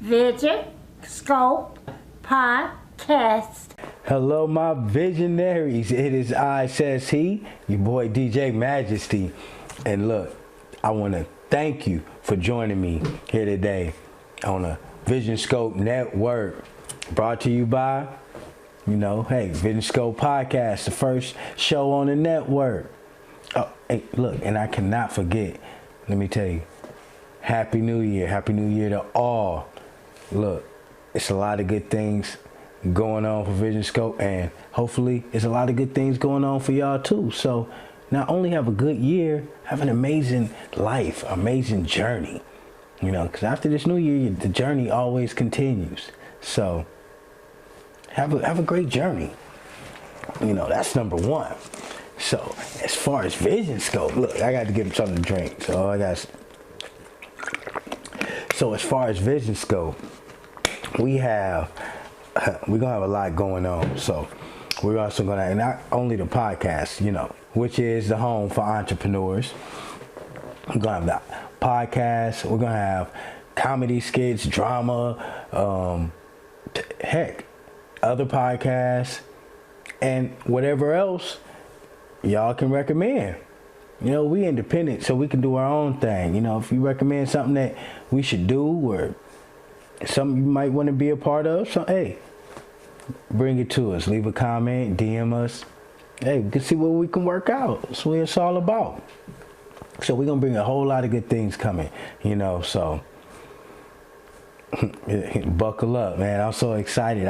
Visionscope podcast. Hello, my visionaries. It is I, says he, your boy DJ Majesty. And look, I want to thank you for joining me here today on a Visionscope Network. Brought to you by, hey, Visionscope Podcast, the first show on the network. Oh, hey, look, and I cannot forget, let me tell you, Happy New Year. Happy New Year to all. Look, it's a lot of good things going on for Visionscope, and hopefully it's a lot of good things going on for y'all too. So not only have a good year, have an amazing life, amazing journey, because after this new year, the journey always continues. So have a great journey. That's number one. So as far as Visionscope, look, I got to get him something to drink. So as far as Visionscope, we're gonna have a lot going on. So we're also gonna, and not only the podcast, which is the home for entrepreneurs. We're gonna have the podcast. We're gonna have comedy skits, drama, other podcasts, and whatever else y'all can recommend. We independent, so we can do our own thing. If you recommend something that we should do or something you might want to be a part of, so hey, bring it to us. Leave a comment, DM us. Hey, we can see what we can work out. That's what it's all about. So we're gonna bring a whole lot of good things coming, so buckle up, man. I'm so excited.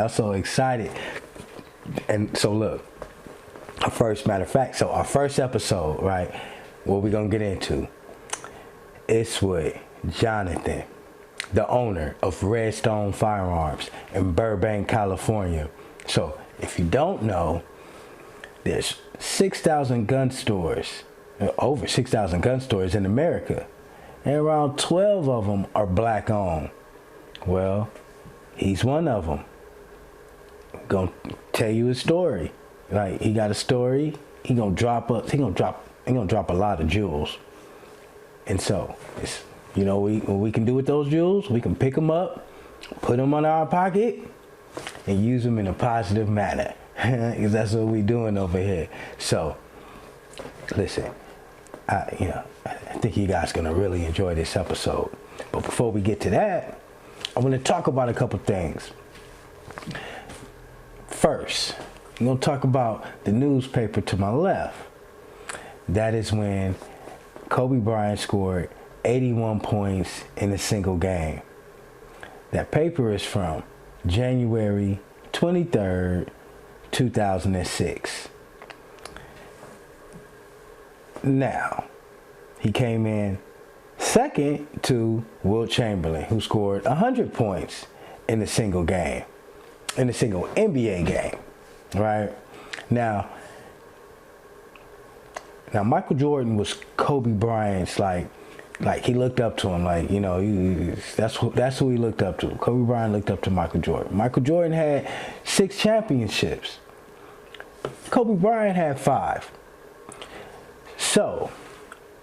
And so look, our first episode, right, what we're gonna get into, it's with Jonathan, the owner of Redstone Firearms in Burbank, California. So if you don't know, there's 6,000 gun stores, over 6,000 gun stores in America, and around 12 of them are black owned. Well, he's one of them. I'm gonna tell you his story. Like, he got a story. He gonna drop a lot of jewels. And so it's, what we can do with those jewels, we can pick them up, put them in our pocket, and use them in a positive manner. Because that's what we doing over here. So, listen, I think you guys gonna really enjoy this episode. But before we get to that, I want to talk about a couple things. First, I'm gonna talk about the newspaper to my left. That is when Kobe Bryant scored 81 points in a single game. That paper is from January 23rd, 2006. Now, he came in second to Wilt Chamberlain, who scored 100 points in a single game, in a single NBA game, right? Now Michael Jordan was Kobe Bryant's like he looked up to him, that's who he looked up to. Kobe Bryant looked up to Michael Jordan. Michael Jordan had 6 championships. Kobe Bryant had 5. So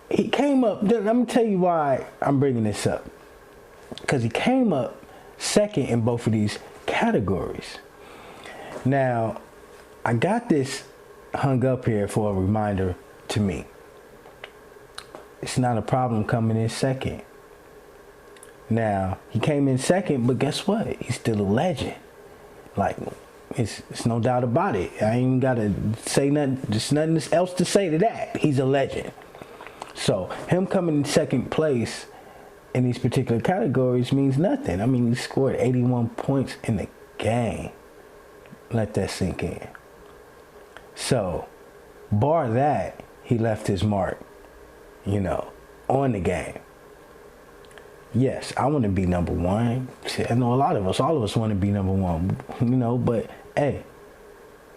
he came up. Let me tell you why I'm bringing this up. Because he came up second in both of these categories. Now, I got this hung up here for a reminder to me. It's not a problem coming in second. Now, he came in second, but guess what? He's still a legend. It's no doubt about it. I ain't got to say nothing. There's nothing else to say to that. He's a legend. So, him coming in second place in these particular categories means nothing. I mean, he scored 81 points in the game. Let that sink in. So, bar that, he left his mark, on the game. Yes, I want to be number one. I know all of us want to be number one, but hey,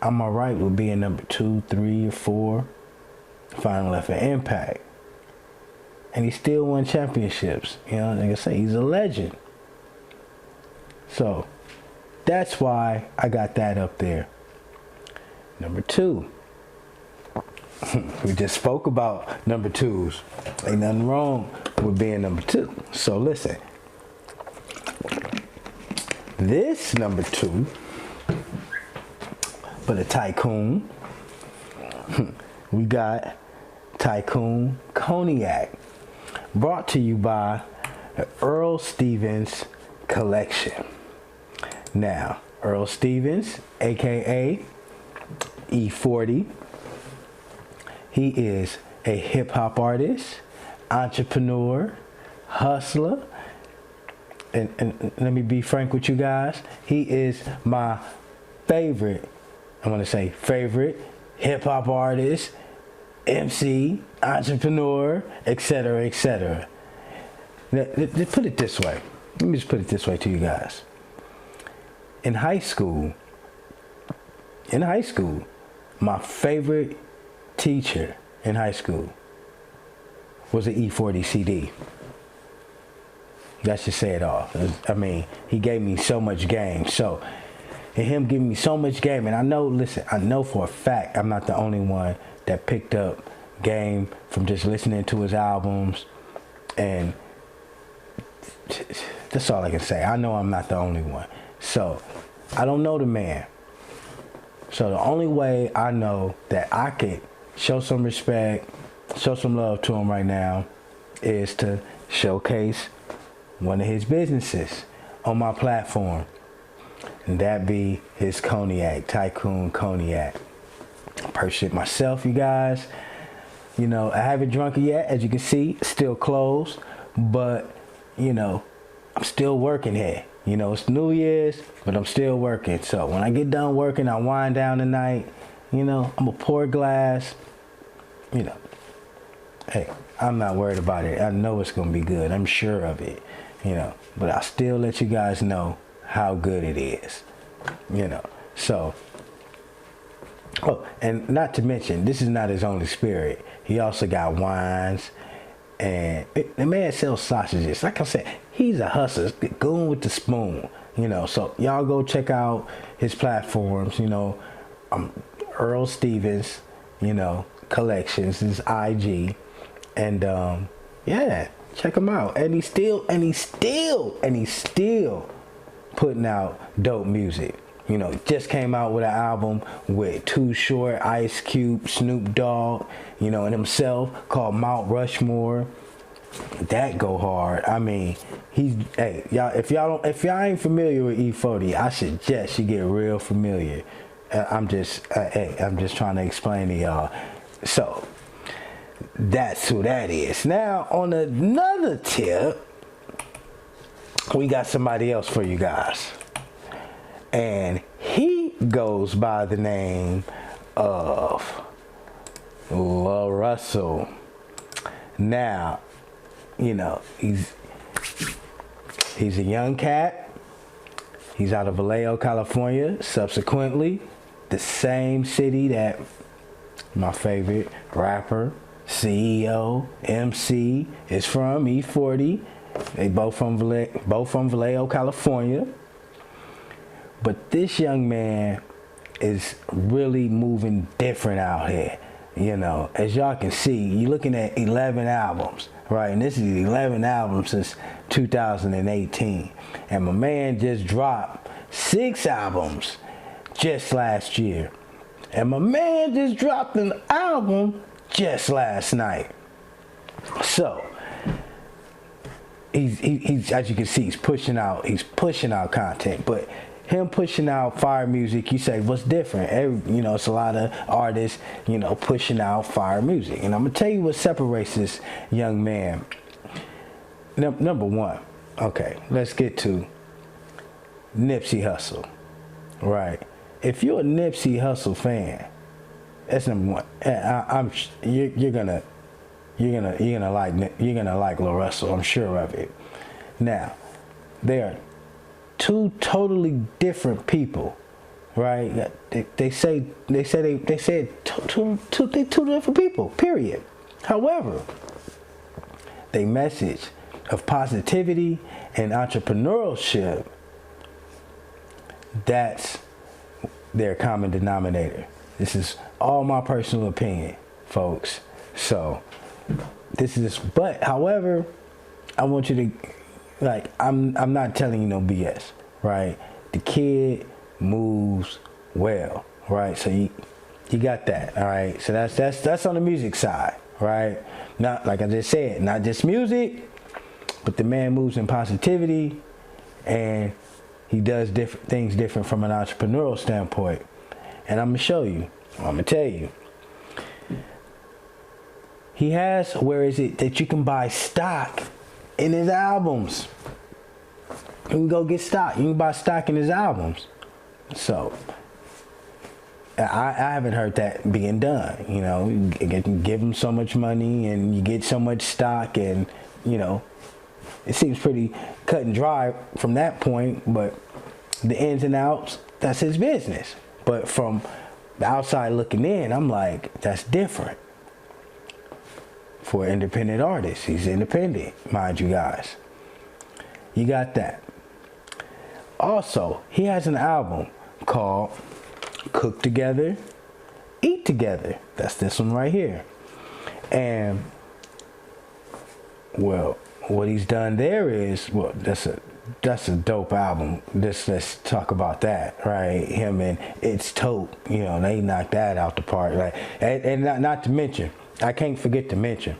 I'm all right with being number 2, 3, or 4. Final left an impact. And he still won championships. Like I say, he's a legend. So, that's why I got that up there. Number 2. We just spoke about number 2s. Ain't nothing wrong with being number 2. So listen. This number 2 for the Tycoon, we got Tycoon Cognac, brought to you by the Earl Stevens collection. Now, Earl Stevens, aka E40, he is a hip-hop artist, entrepreneur, hustler, and let me be frank with you guys, he is my favorite, favorite hip-hop artist, MC, entrepreneur, etc., etc. Let's put it this way. Let me just put it this way to you guys. In high school, my favorite teacher in high school was an E40 CD. Let's just say it all. I mean, he gave me so much game. So, and him giving me so much game, and I know for a fact I'm not the only one that picked up game from just listening to his albums, and that's all I can say. I know I'm not the only one. So, I don't know the man. So the only way I know that I could show some respect, show some love to him right now is to showcase one of his businesses on my platform. And that be his cognac, Tycoon Cognac. I purchased it myself, you guys. You know, I haven't drunk it yet. As you can see, it's still closed. But, you know, I'm still working here. You know, it's New Year's, but I'm still working. So when I get done working, I wind down tonight. You know, I'm going to pour a glass. You know, hey, I'm not worried about it. I know it's going to be good. I'm sure of it. You know, but I'll still let you guys know how good it is. You know, so. Oh, and not to mention, this is not his only spirit. He also got wines. And the man sells sausages. Like I said, he's a hustler, goon with the spoon. You know, so y'all go check out his platforms. You know, Earl Stevens, you know, collections, his IG, and yeah, check him out. And he's still putting out dope music. You know, just came out with an album with Too Short, Ice Cube, Snoop Dogg, you know, and himself called Mount Rushmore. That go hard. I mean, hey, y'all, if y'all ain't familiar with E40, I suggest you get real familiar. I'm just trying to explain to y'all. So, that's who that is. Now, on another tip, we got somebody else for you guys. And he goes by the name of La Russell. Now, you know, he's a young cat. He's out of Vallejo, California. Subsequently, the same city that my favorite rapper, CEO, MC is from, E40. They both from Vallejo, California. But this young man is really moving different out here. You know, as y'all can see, you're looking at 11 albums, right? And this is 11 albums since 2018. And my man just dropped 6 albums just last year. And my man just dropped an album just last night. So, he's as you can see, he's pushing out content. But him pushing out fire music, you say, what's different? You know, it's a lot of artists, you know, pushing out fire music. And I'm going to tell you what separates this young man. Number one, okay, let's get to Nipsey Hussle, right? If you're a Nipsey Hussle fan, that's number one. You're gonna like La Russell, I'm sure of it. Now, they are 2 totally different people, right? They say two different people, period. However, they message of positivity and entrepreneurship, that's their common denominator. This is all my personal opinion, folks. So this is, but however, I want you to, like, I'm not telling you no BS. right? The kid moves well, right? So you got that, all right? So that's on the music side, right? Not, like I just said, not just music, but the man moves in positivity, and he does different things different from an entrepreneurial standpoint. And I'm gonna show you, I'm gonna tell you. He has, where is it, that you can buy stock in his albums. You can go get stock. You can buy stock in his albums. So I haven't heard that being done. You know, you give him so much money and you get so much stock, and you know, it seems pretty cut and dry from that point. But the ins and outs, that's his business. But from the outside looking in, I'm like, that's different. For an independent artist, he's independent, mind you guys. You got that. Also, he has an album called Cook Together, Eat Together. That's this one right here. And, well, what he's done there is, well, that's a dope album. Let's talk about that, right? Him and It's Tote, you know, they knocked that out the park, right? And not to mention, I can't forget to mention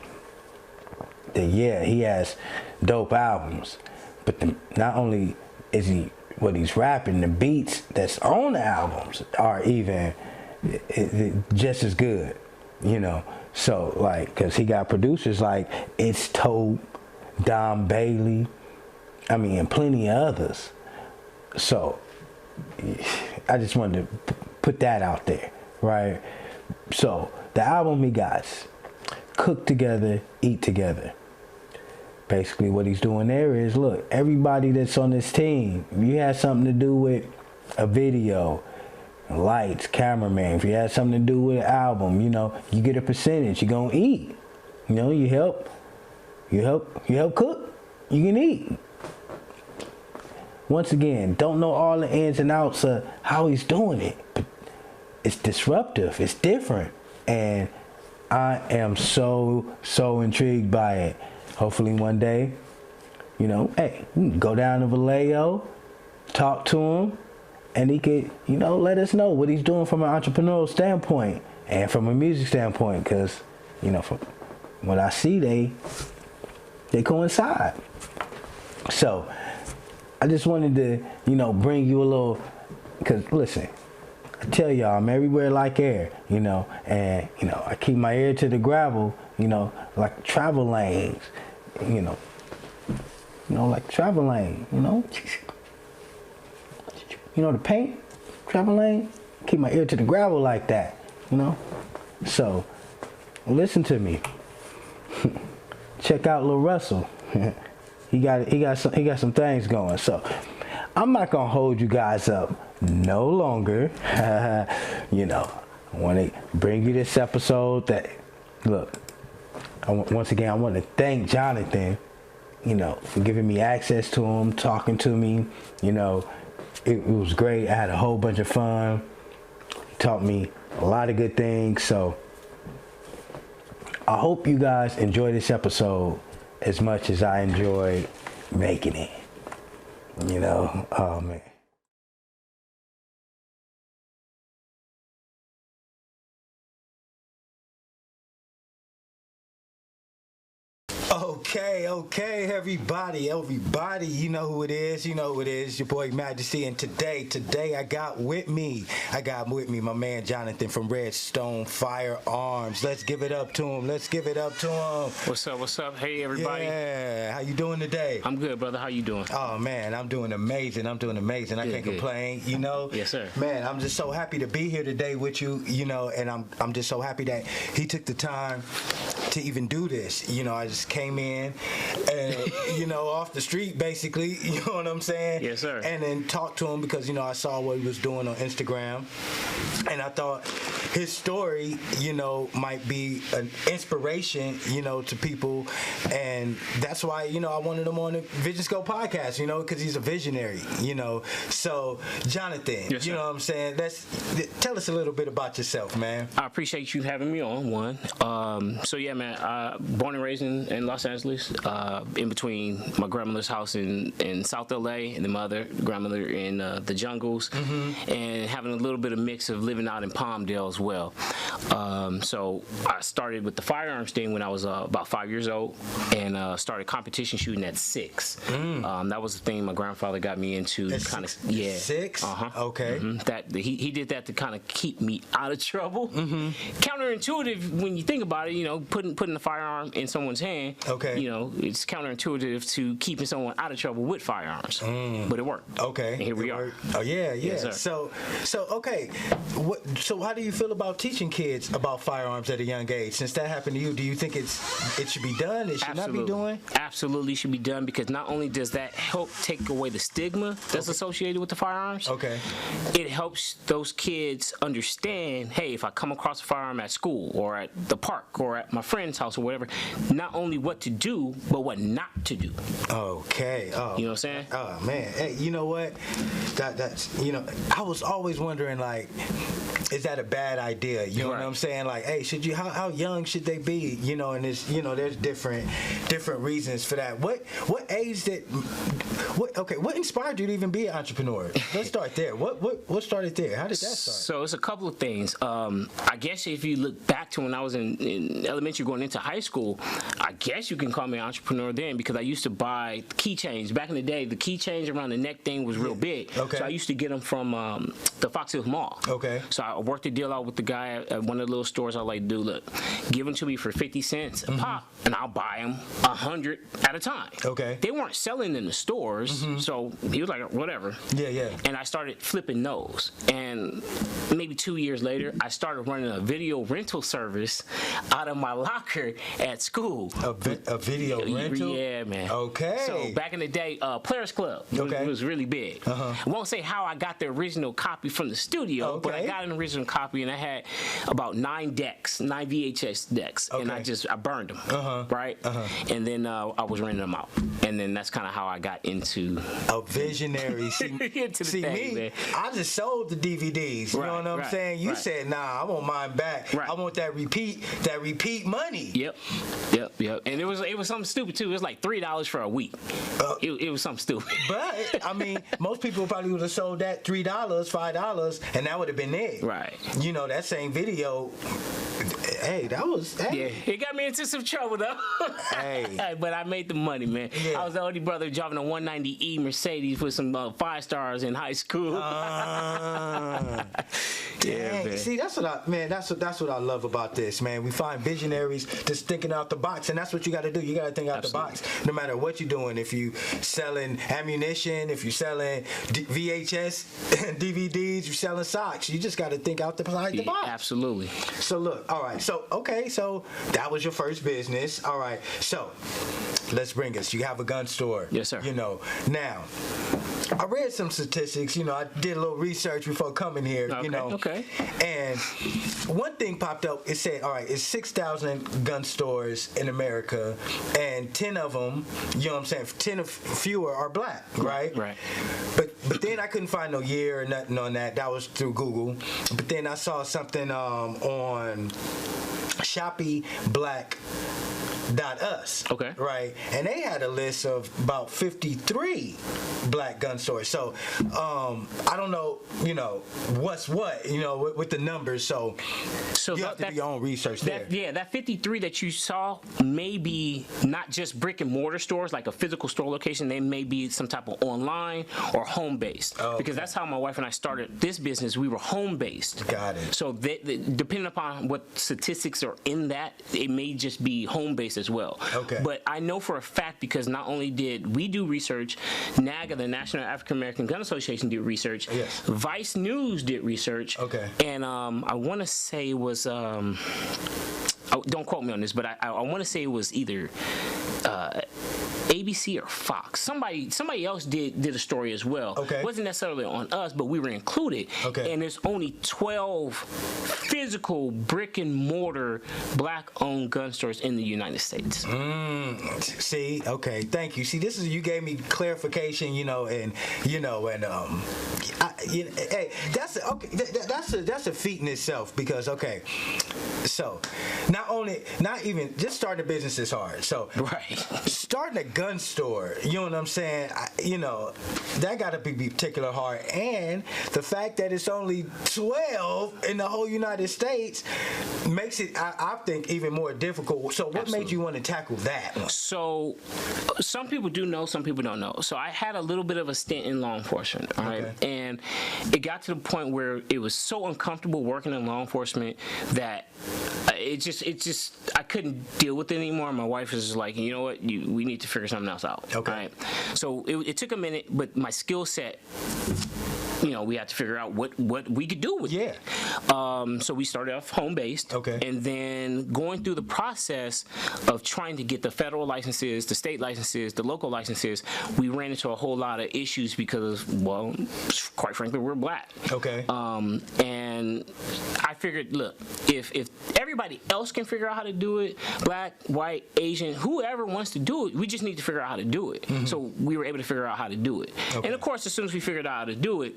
that, yeah, he has dope albums, but not only is he what he's rapping, the beats that's on the albums are even just as good, you know. So, like, because he got producers like It's Tote, Don Bailey, I mean, and plenty of others. So, I just wanted to put that out there, right? So, the album he got, Cook Together, Eat Together. Basically what he's doing there is, look, everybody that's on this team, if you have something to do with a video, lights, cameraman, if you have something to do with an album, you know, you get a percentage. You're gonna eat. You know, you help cook, you can eat. Once again, don't know all the ins and outs of how he's doing it, but it's disruptive, it's different, and I am so intrigued by it. Hopefully one day, you know, hey, we can go down to Vallejo, talk to him, and he could, you know, let us know what he's doing from an entrepreneurial standpoint and from a music standpoint, because, you know, from what I see, they coincide. So I just wanted to, you know, bring you a little, because listen, I tell y'all, I'm everywhere like air, you know, and, you know, I keep my ear to the gravel, you know, like travel lanes, you know, like travel lane, you know, the paint, travel lane, keep my ear to the gravel like that, you know. So, listen to me. Check out Lil Russell. he got some things going. So, I'm not gonna hold you guys up no longer. You know, I want to bring you this episode that, look, once again, I want to thank Jonathan, you know, for giving me access to him, talking to me. You know, it was great. I had a whole bunch of fun. He taught me a lot of good things. So I hope you guys enjoy this episode as much as I enjoyed making it. You know, oh man. Okay, everybody, you know who it is, your boy Majesty, and today I got with me my man Jonathan from Redstone Firearms. Let's give it up to him. What's up? Hey, everybody. Yeah, how you doing today? I'm good, brother. How you doing? Oh, man, I'm doing amazing. I can't complain, you know? Yes, sir. Man, I'm just so happy to be here today with you, you know, and I'm just so happy that he took the time to even do this. You know, I just came in and, you know, off the street, basically, you know what I'm saying? Yes, sir. And then talked to him because, you know, I saw what he was doing on Instagram, and I thought his story, you know, might be an inspiration, you know, to people, and that's why, you know, I wanted him on the Visionscope podcast, you know, because he's a visionary, you know. So, Jonathan, yes, you know what I'm saying? Tell us a little bit about yourself, man. I appreciate you having me on, one. So, yeah, man, born and raised in Los Angeles, in between my grandmother's house in South LA and then my other grandmother in the jungles, and having a little bit of mix of living out in Palmdale as well. So I started with the firearms thing when I was about 5 years old, and started competition shooting at 6. That was the thing my grandfather got me into. Kind of, yeah. 6? Okay. That he did that to kind of keep me out of trouble. Counterintuitive when you think about it, you know, putting the firearm in someone's hand. Okay. You know, it's counterintuitive to keeping someone out of trouble with firearms, but it worked. Okay. And here we are. Oh yeah, yeah. Yes, sir. So okay. So how do you feel about teaching kids about firearms at a young age? Since that happened to you, do you think it should be done? It should not be doing? Absolutely should be done, because not only does that help take away the stigma that's associated with the firearms, it helps those kids understand, hey, if I come across a firearm at school or at the park or at my friend's house or whatever, not only what to do, but what not to do. Okay. Oh, you know what I'm saying? Oh man. Hey, you know what? That's you know, I was always wondering, like, is that a bad idea? You know what I'm saying? Like, hey, should you? How young should they be? You know, and there's there's different reasons for that. What age did? What inspired you to even be an entrepreneur? Let's start there. What started there? How did that start? So it's a couple of things. I guess if you look back to when I was in elementary going into high school, I guess you can call me an entrepreneur then, because I used to buy keychains. Back in the day, the keychains around the neck thing was real big. Okay. So I used to get them from the Fox Hills Mall. Okay. So I worked a deal out with the guy at one of the little stores. I like, dude, look, give them to me for 50 cents a pop, and I'll buy them 100 at a time. Okay. They weren't selling in the stores, so he was like, whatever. Yeah, yeah. And I started flipping those. And maybe 2 years later, I started running a video rental service out of my locker at school. A video rental? Yeah, man. Okay. So back in the day, Players Club was really big. I won't say how I got the original copy from the studio, but I got an original copy, and I had about 9 VHS decks, and I burned them, right? And then I was renting them out, and then that's kind of how I got into a visionary. See thing, me, man. I just sold the DVDs. You know what I'm saying? You said, nah, I want mine back. I want that repeat money. Yep. And it was something stupid too. It was like $3 for a week. It was something stupid. But I mean, most people probably would have sold that $3, $5, and that would have been it. Right. You know, that same video. Hey, that was. Hey. Yeah, it got me into some trouble though. Hey. But I made the money, man. Yeah. I was the only brother driving a 190E Mercedes with some 5 stars in high school. Yeah, man. See, that's what I love about this, man. We find visionaries just thinking out the box, and that's what you got to do. You got to think out the box, no matter what you're doing. If you selling ammunition, if you're selling VHS DVDs, you're selling socks, you just got to think out the box. Absolutely. So look, all right. So so that was your first business. All right. So let's bring us. You have a gun store. Yes, sir. You know, now I read some statistics. You know, I did a little research before coming here. Okay, you know, and one thing popped up. It said, all right, it's 6,000 gun stores in America, and 10 of them, you know what I'm saying, 10 of fewer are black, right? Right. But then I couldn't find no year or nothing on that. That was through Google. But then I saw something on Shopee Black. .us. Okay. Right. And they had a list of about 53 black gun stores. So I don't know, you know, what's what, you know, with the numbers. So you have to do your own research there. Yeah, that 53 that you saw may be not just brick and mortar stores, like a physical store location. They may be some type of online or home based. Because that's how my wife and I started this business. We were home based. Got it. So depending upon what statistics are in that, it may just be home based as well. Okay. But I know for a fact, because not only did we do research, NAGA, the National African American Gun Association, did research. Yes. Vice News did research. Okay. And I want to say it was, don't quote me on this, but I want to say it was either ABC or Fox. Somebody else did a story as well. Okay. It wasn't necessarily on us, but we were included. Okay. And there's only 12 physical brick and mortar black-owned gun stores in the United States. See, okay, thank you. See, you gave me clarification, hey, that's a feat in itself, because So, not even just starting a business is hard. So, Right. starting a gun store, you know what I'm saying? That got to be particular hard. And the fact that it's only 12 in the whole United States makes it, I think, even more difficult. So, what made you want to tackle that one? So, some people do know, some people don't know. So, I had a little bit of a stint in law enforcement, all right? Okay. And it got to the point where it was so uncomfortable working in law enforcement that it just I couldn't deal with it anymore. My wife was just like, you know what, we need to figure something else out. Okay. Right? So it took a minute, but my skill set, we had to figure out what we could do with it. So we started off home-based. Okay. And then going through the process of trying to get the federal licenses, the state licenses, the local licenses, we ran into a whole lot of issues because, well, quite frankly, we're black. Okay. And I figured, look, if everybody else can figure out how to do it, black, white, Asian, whoever wants to do it, we just need to figure out how to do it. Mm-hmm. So we were able to figure out how to do it. Okay. And of course, as soon as we figured out how to do it,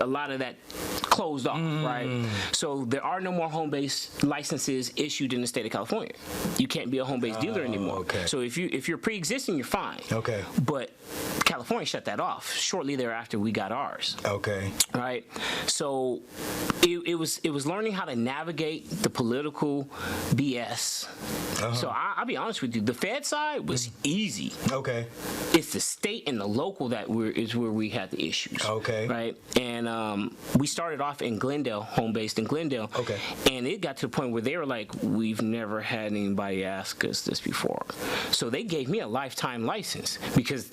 a lot of that closed off, right? So there are no more home-based licenses issued in the state of California. You can't be a home-based dealer anymore. Okay. So if you're pre-existing, you're fine. Okay. But California shut that off shortly thereafter. We got ours. Okay. Right. So it was learning how to navigate the political BS. Uh-huh. So I'll be honest with you, the Fed side was easy. Okay. It's the state and the local that is where we had the issues. Okay. Right. And we started off in Glendale, home-based in Glendale. Okay. And it got to the point where they were like, we've never had anybody ask us this before. So they gave me a lifetime license because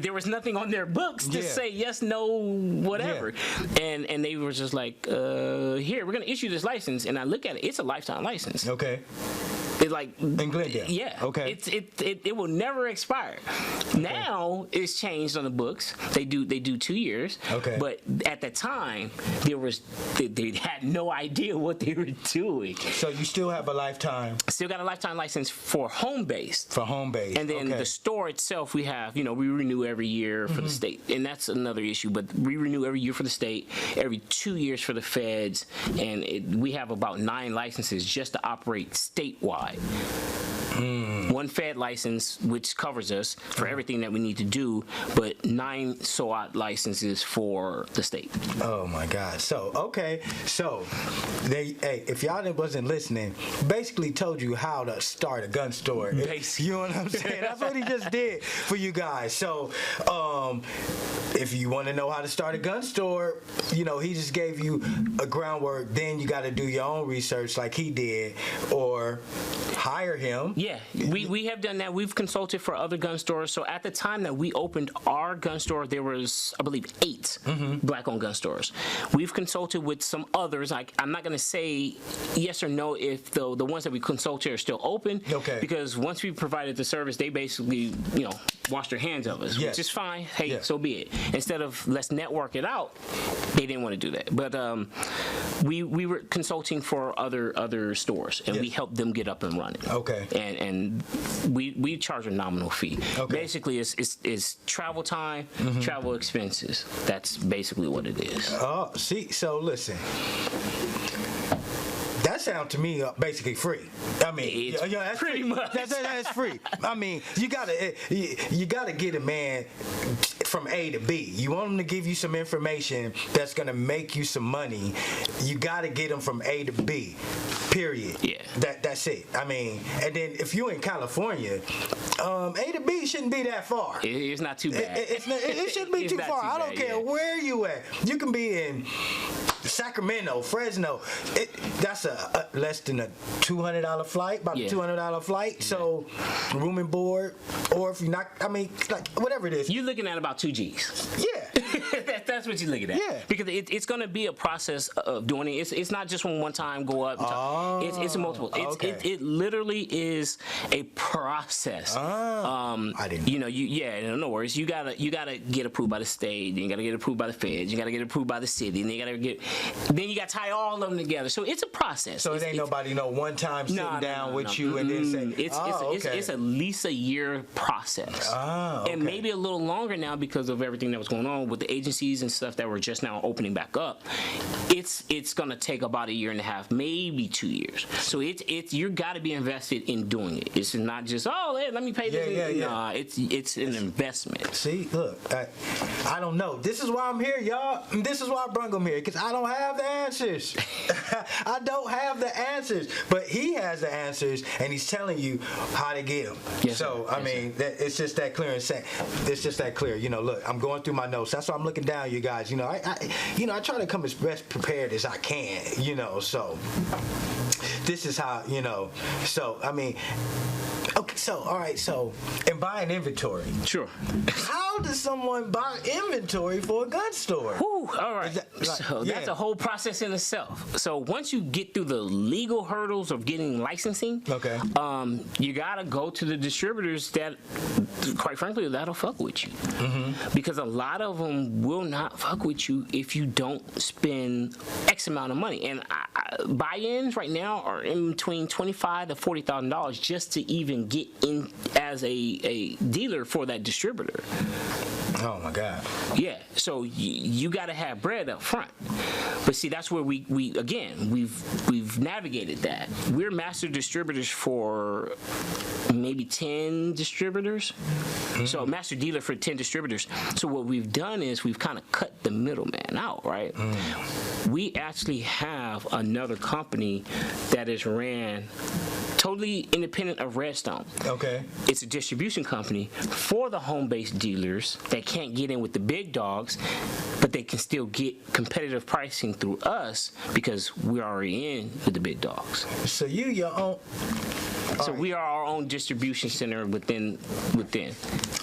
there was nothing on their books to say yes, no, whatever. Yeah. And they were just like, here, we're going to issue this license. And I look at it, it's a lifetime license. Okay. It's like in Glendale. Yeah. Okay. It will never expire. Okay. Now it's changed on the books. They do 2 years. Okay. But at the time they had no idea what they were doing. So you still have a lifetime. Still got a lifetime license for home-based. For home-based. And then the store itself, we have, we renew every year for the state. And that's another issue, but we renew every year for the state, every 2 years for the feds, and we have about 9 licenses just to operate statewide. One Fed license, which covers us for everything that we need to do, but 9 SOAT licenses for the state. Oh my God! So if y'all wasn't listening, basically told you how to start a gun store. You know what I'm saying? That's what he just did for you guys. So if you want to know how to start a gun store, he just gave you a groundwork. Then you got to do your own research, like he did, or hire him. Yeah, we have done that. We've consulted for other gun stores. So at the time that we opened our gun store, there was, I believe, 8 black-owned gun stores. We've consulted with some others. I'm not going to say yes or no if the ones that we consulted are still open. Okay. Because once we provided the service, they basically, washed their hands of us, which is fine. Hey, so be it. Instead of let's network it out, they didn't want to do that. But we were consulting for other stores, and we helped them get up and running. Okay. And we charge a nominal fee. Okay. Basically, it's travel time, travel expenses. That's basically what it is. Oh, see, so listen. That sounds to me basically free. I mean, that's pretty much. That's free. I mean, you gotta get a man from A to B. You want him to give you some information that's gonna make you some money. You gotta get him from A to B. Period. Yeah. That's it. I mean, and then if you're in California, A to B shouldn't be that far. It's not too bad. It shouldn't be too far. I don't care where you at. You can be in Sacramento, Fresno. That's a less than a $200 flight, about a $200 flight. So room and board, or if you're not, like whatever it is. You're looking at about 2 G's. Yeah. That's what you're looking at. Yeah. Because it's going to be a process of doing it. It's not just one time go up. It's a multiple. It literally is a process. I didn't. No worries. You gotta get approved by the state. Then you gotta get approved by the feds. You gotta get approved by the city. And then you gotta tie all of them together. So it's a process. So it ain't nobody one time sitting down with you and then say, it's at least a year process. And maybe a little longer now because of everything that was going on with the agencies and stuff that we're just now opening back up, it's gonna take about 1.5 years, maybe 2 years. So it's you got to be invested in doing it. It's not just let me pay this. Nah, it's an investment. See, look, I don't know. This is why I'm here, y'all. This is why I brung him here, because I don't have the answers. I don't have the answers, but he has the answers, and he's telling you how to get them. Yes, so sir. I mean, it's just that clear and it's just that clear. You know, look, I'm going through my notes. That's why I'm looking down, you guys. You know, I try to come as best prepared as I can. You know, so this is how, you know. So I mean. Okay, so all right, so in buying inventory, Sure. how does someone buy inventory for a gun store? Whew, all right. That's a whole process in itself. So once you get through the legal hurdles of getting licensing, Okay. You gotta go to the distributors that, quite frankly, that'll fuck with you. Because a lot of them will not fuck with you if you don't spend X amount of money. And buy-ins right now are in between $25,000 to $40,000 just to even get in as a dealer for that distributor. Oh my God. Yeah, so you got to have bread up front. But see, that's where we've navigated that. We're master distributors for maybe 10 distributors. So master dealer for 10 distributors. So what we've done is we've kind of cut the middleman out, right? We actually have another company that is ran totally independent of Redstone. Okay. It's a distribution company for the home-based dealers that can't get in with the big dogs, but they can still get competitive pricing through us because we're already in with the big dogs. So your own. So we are our own distribution center within.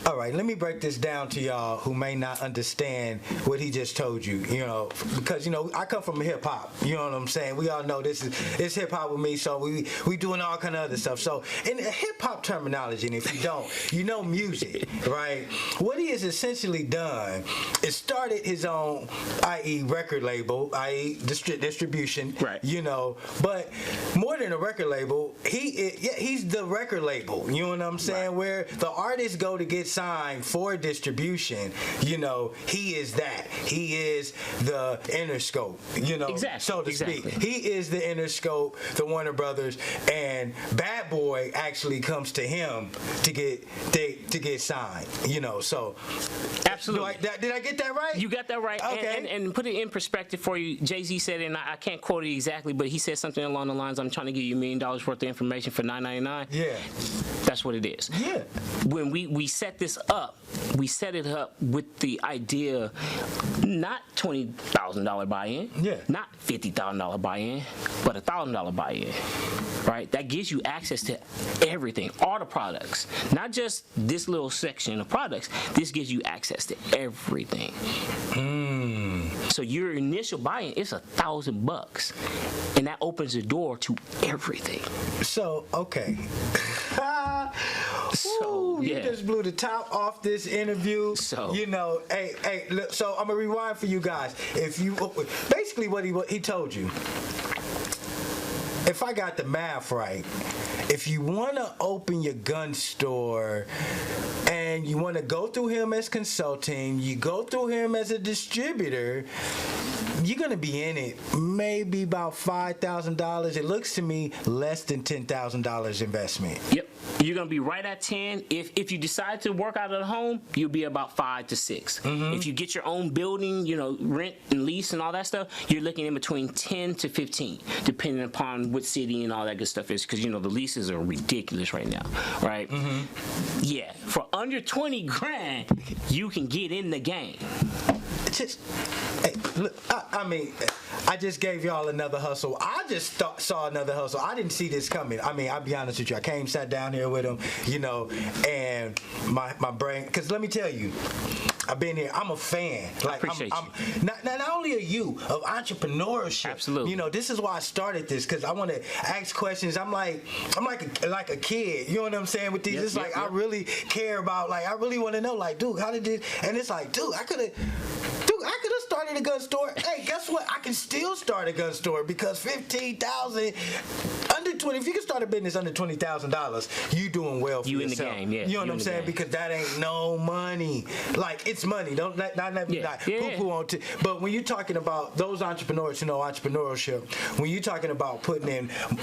All right, let me break this down to y'all who may not understand what he just told you, you know, because, you know, I come from hip hop, you know what I'm saying? We all know it's hip hop with me, so we doing all kind of other stuff. So in the hip hop terminology, and if you don't, you know music, right? What he has essentially done is started his own, i.e. record label, i.e. distribution, right? You know, but more than a record label, he's the record label, you know what I'm saying? Right. Where the artists go to get signed for distribution, you know, he is that. He is the Interscope, you know, so to speak. He is the Interscope, the Warner Brothers, and Bad Boy actually comes to him to get signed, you know. So absolutely. Did I get that right? You got that right. Okay. And put it in perspective for you, Jay-Z said, and I can't quote it exactly, but he said something along the lines, I'm trying to give you $1 million worth of information for $9.99. Yeah. That's what it is. Yeah. When we set this up, we set it up with the idea, not $20,000 buy-in, not $50,000 buy-in, but $1,000 buy-in, right? That gives you access to everything, all the products, not just this little section of products. This gives you access to everything. So your initial buy-in is $1,000, and that opens the door to everything. So okay. You just blew the top off this interview. So you know, hey, look, so I'm gonna rewind for you guys. If you basically what he told you. If I got the math right, if you want to open your gun store and you want to go through him as consulting, you go through him as a distributor, you're going to be in it maybe about $5,000. It looks to me less than $10,000 investment. Yep. You're going to be right at 10. If you decide to work out of the home, you'll be about 5 to 6. If you get your own building, you know, rent and lease and all that stuff, you're looking in between 10 to 15, depending upon what city and all that good stuff is, because, you know, the leases are ridiculous right now, right? Yeah. For under 20 grand, you can get in the game. Just, hey, look, I mean, I just gave y'all another hustle. I just saw another hustle. I didn't see this coming. I mean, I'll be honest with you. I came, sat down here with him, you know, and my brain, because let me tell you, I've been here. I'm a fan. Like, I appreciate you. Not only are you of entrepreneurship. Absolutely. You know, this is why I started this, because I want to ask questions. I'm like a kid. You know what I'm saying with these? It's like I really care about. Like I really want to know. Like, dude, how did this? And it's like, dude, I could have started a gun store. Hey, guess what? I can still start a gun store because $15,000 under 20. If you can start a business under $20,000, you doing well for You yourself. in the game, yeah. You know what I'm saying? Game. Because that ain't no money. Like, it's money. Don't let poo-poo on. But when you're talking about those entrepreneurs who know entrepreneurship, when you're talking about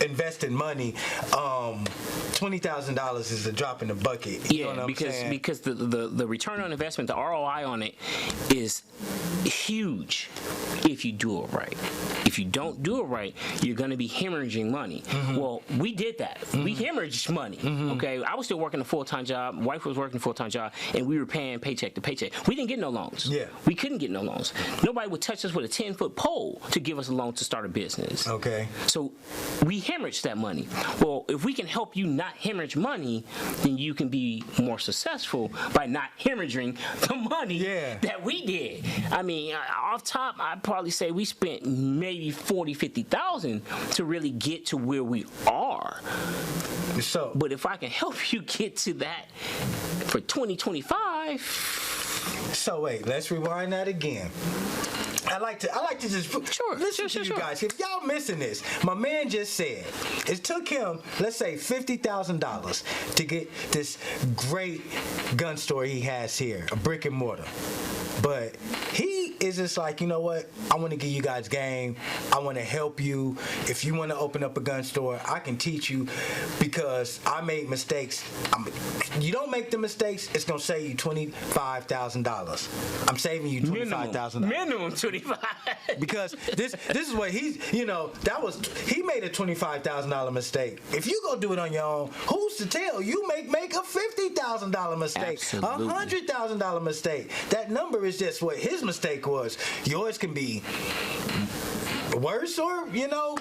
investing money, $20,000 is a drop in the bucket. You know what I'm saying? Because the return on investment, the ROI on it is huge if you do it right. If you don't do it right, you're going to be hemorrhaging money. Well, we did that. We hemorrhaged money. Okay, I was still working a full-time job. Wife was working a full-time job, and we were paying paycheck to paycheck. We didn't get no loans. Yeah, we couldn't get no loans. Nobody would touch us with a 10-foot pole to give us a loan to start a business. Okay. So we hemorrhaged that money. Well, if we can help you not hemorrhage money, then you can be more successful by not hemorrhaging the money that we did. I mean, off top, I'd probably say we spent maybe $40,000-$50,000 to really get to where we are. So, but if I can help you get to that for 2025. So wait, let's rewind that again. I like to just listen to you guys. If y'all missing this, my man just said it took him, let's say, $50,000 to get this great gun store he has here, a brick and mortar. But he is just like, you know what? I want to give you guys game. I want to help you. If you want to open up a gun store, I can teach you because I made mistakes. You don't make the mistakes, it's going to save you $25,000. I'm saving you $25,000. Minimum 25. Because this is what he's, he made a $25,000 mistake. If you go do it on your own, who's to tell? You make a $50,000 mistake, Absolutely. a $100,000 mistake. That number is just what his mistake was. Yours can be worse, or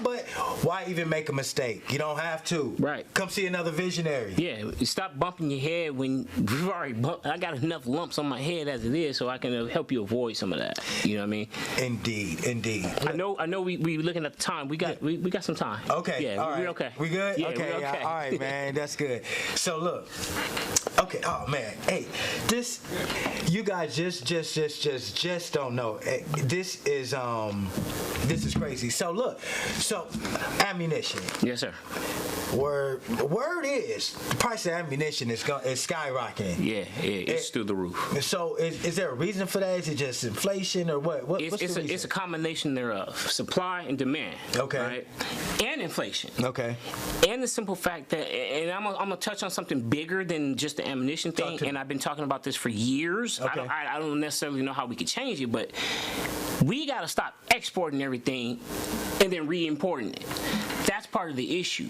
but why even make a mistake? You don't have to. Right. Come see another visionary. Yeah, stop bumping your head when you've already bumped. I got enough lumps on my head as it is, so I can help you avoid some of that. You know what I mean? Indeed. I know. We looking at the time. We got some time. Okay. Yeah. All right. We're okay. We good? Yeah, okay. We're okay. All right, man. That's good. So look. Okay. Oh man. Hey, this. You guys just don't know. This is crazy. So look. So ammunition. Yes, sir. Word is the price of ammunition is skyrocketing. Yeah, it's through the roof. So is there a reason for that? Is it just inflation or what? What's the reason? It's a combination thereof, supply and demand. Okay. Right? And inflation. Okay. And the simple fact that, and I'm gonna touch on something bigger than just the ammunition thing. And I've been talking about this for years. Okay. I don't necessarily know how we could change it, but we got to stop exporting everything and then re-importing it. That's part of the issue.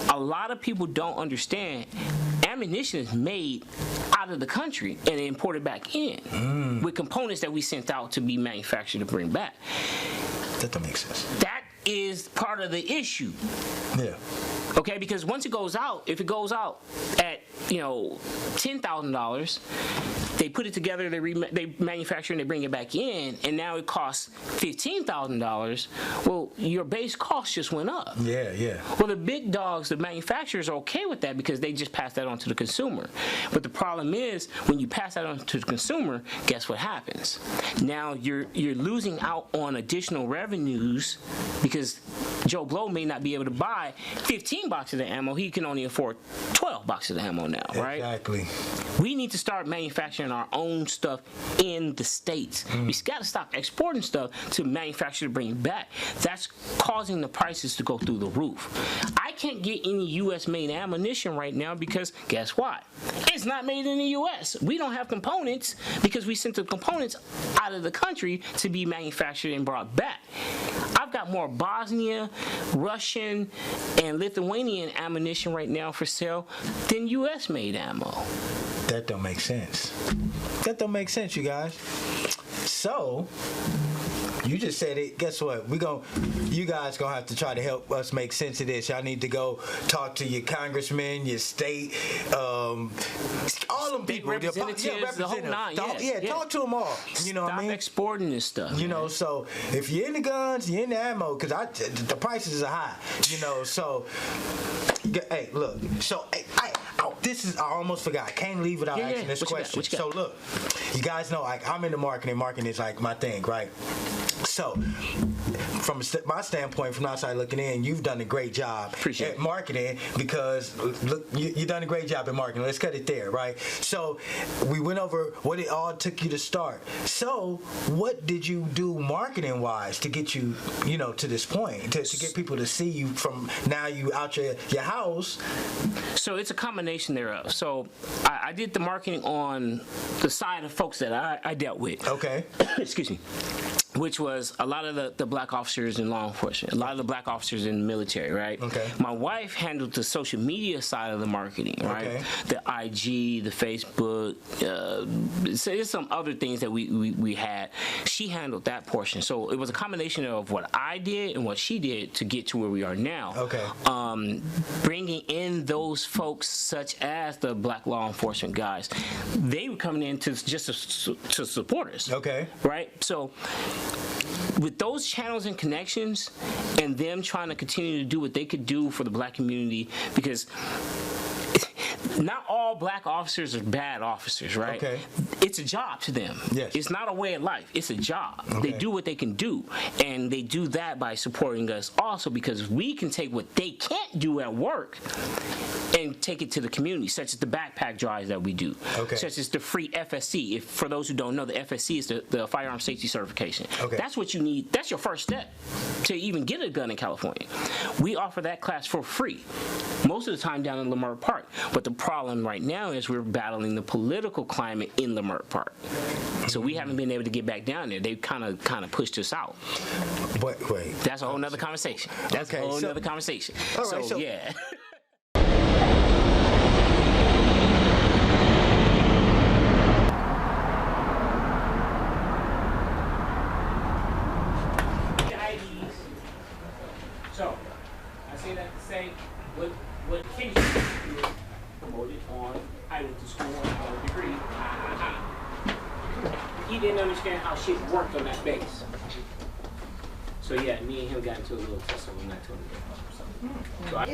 A lot of people don't understand ammunition is made out of the country and imported back in with components that we sent out to be manufactured to bring back. That don't make sense. That is part of the issue. Yeah. Okay, because once it goes out, if it goes out at $10,000, they put it together, they manufacture and they bring it back in, and now it costs $15,000. Well, your base cost just went up. Yeah. Well, the big dogs, the manufacturers, are okay with that because they just pass that on to the consumer. But the problem is when you pass that on to the consumer, guess what happens? Now you're losing out on additional revenues because Joe Blow may not be able to buy 15 boxes of ammo. He can only afford 12 boxes of ammo now, right? Exactly. We need to start manufacturing our own stuff in the States. We got to stop exporting stuff to manufacture to bring it back. That's causing the prices to go through the roof. I can't get any U.S.-made ammunition right now because guess what? It's not made in the U.S. We don't have components because we sent the components out of the country to be manufactured and brought back. I've got more Bosnia, Russian, and Lithuanian ammunition right now for sale than U.S.-made ammo. That don't make sense. That don't make sense, you guys. So, you just said it. Guess what? You guys gonna have to try to help us make sense of this. Y'all need to go talk to your congressmen, your state, all them people, representatives, the whole nine. Talk to them all. You know what I mean? Stop exporting this stuff. So if you're in the guns, you're in the ammo, because the prices are high. So, hey, look. So, I almost forgot. I can't leave without asking this question. So look, you guys know I'm into marketing. Marketing is like my thing, right? So, from my standpoint, from outside looking in, you've done a great job at marketing because look, you've done a great job at marketing. Let's cut it there, right? So, we went over what it all took you to start. So, what did you do marketing-wise to get you, to this point, to get people to see you from now you out your house? So, it's a combination thereof. So, I did the marketing on the side of folks that I dealt with. Okay. Excuse me. Which was a lot of the black officers in law enforcement, a lot of the black officers in the military, right? Okay. My wife handled the social media side of the marketing, right? Okay. The IG, the Facebook, there's some other things that we had. She handled that portion. So it was a combination of what I did and what she did to get to where we are now. Okay. Bringing in those folks such as the black law enforcement guys, they were coming in to support us. Okay. Right? So with those channels and connections and them trying to continue to do what they could do for the black community, because not all black officers are bad officers, right? Okay. It's a job to them. Yes. It's not a way of life. It's a job. Okay. They do what they can do, and they do that by supporting us also, because we can take what they can't do at work and take it to the community, such as the backpack drives that we do, okay, such as the free FSC. If for those who don't know, the FSC is the firearm safety certification. Okay. That's what you need. That's your first step to even get a gun in California. We offer that class for free, most of the time down in Leimert Park. But the problem right now is we're battling the political climate in Leimert Park. So we haven't been able to get back down there. They've kind of pushed us out. But wait. That's a whole nother conversation. That's okay, a whole nother conversation. All right, so yeah. So, I say that to say what Casey is promoted on. I went to school and I have a degree. He didn't understand how shit worked on that base. So yeah, me and him got into a little tussle when I told him that. So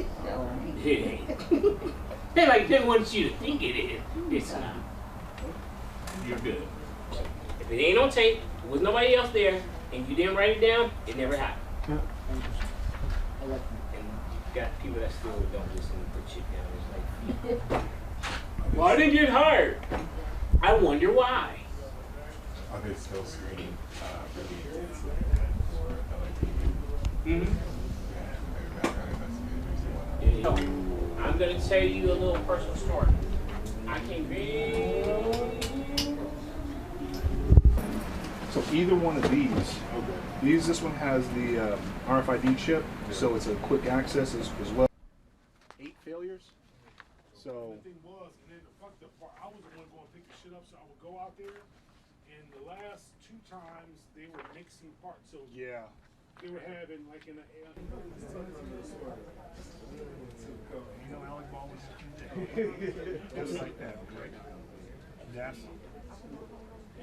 they like they want you to think it is. It's not. You're good. If it ain't on tape, there was nobody else there, and you didn't write it down, it never happened. And you got people that still don't listen and put shit down. It's like, well, I didn't get hired. I wonder why. Are they still screening really intensely? So, I'm going to tell you a little personal story. I came very... So either one of these, this one has the RFID chip, so it's a quick access as well. 8 failures. So the thing was, and then the fucked up part, I was the one going to pick the shit up, so I would go out there, and the last 2 times they were mixing parts. So yeah, they were having like in a. you know, Alec Ball was just like that. Right? That's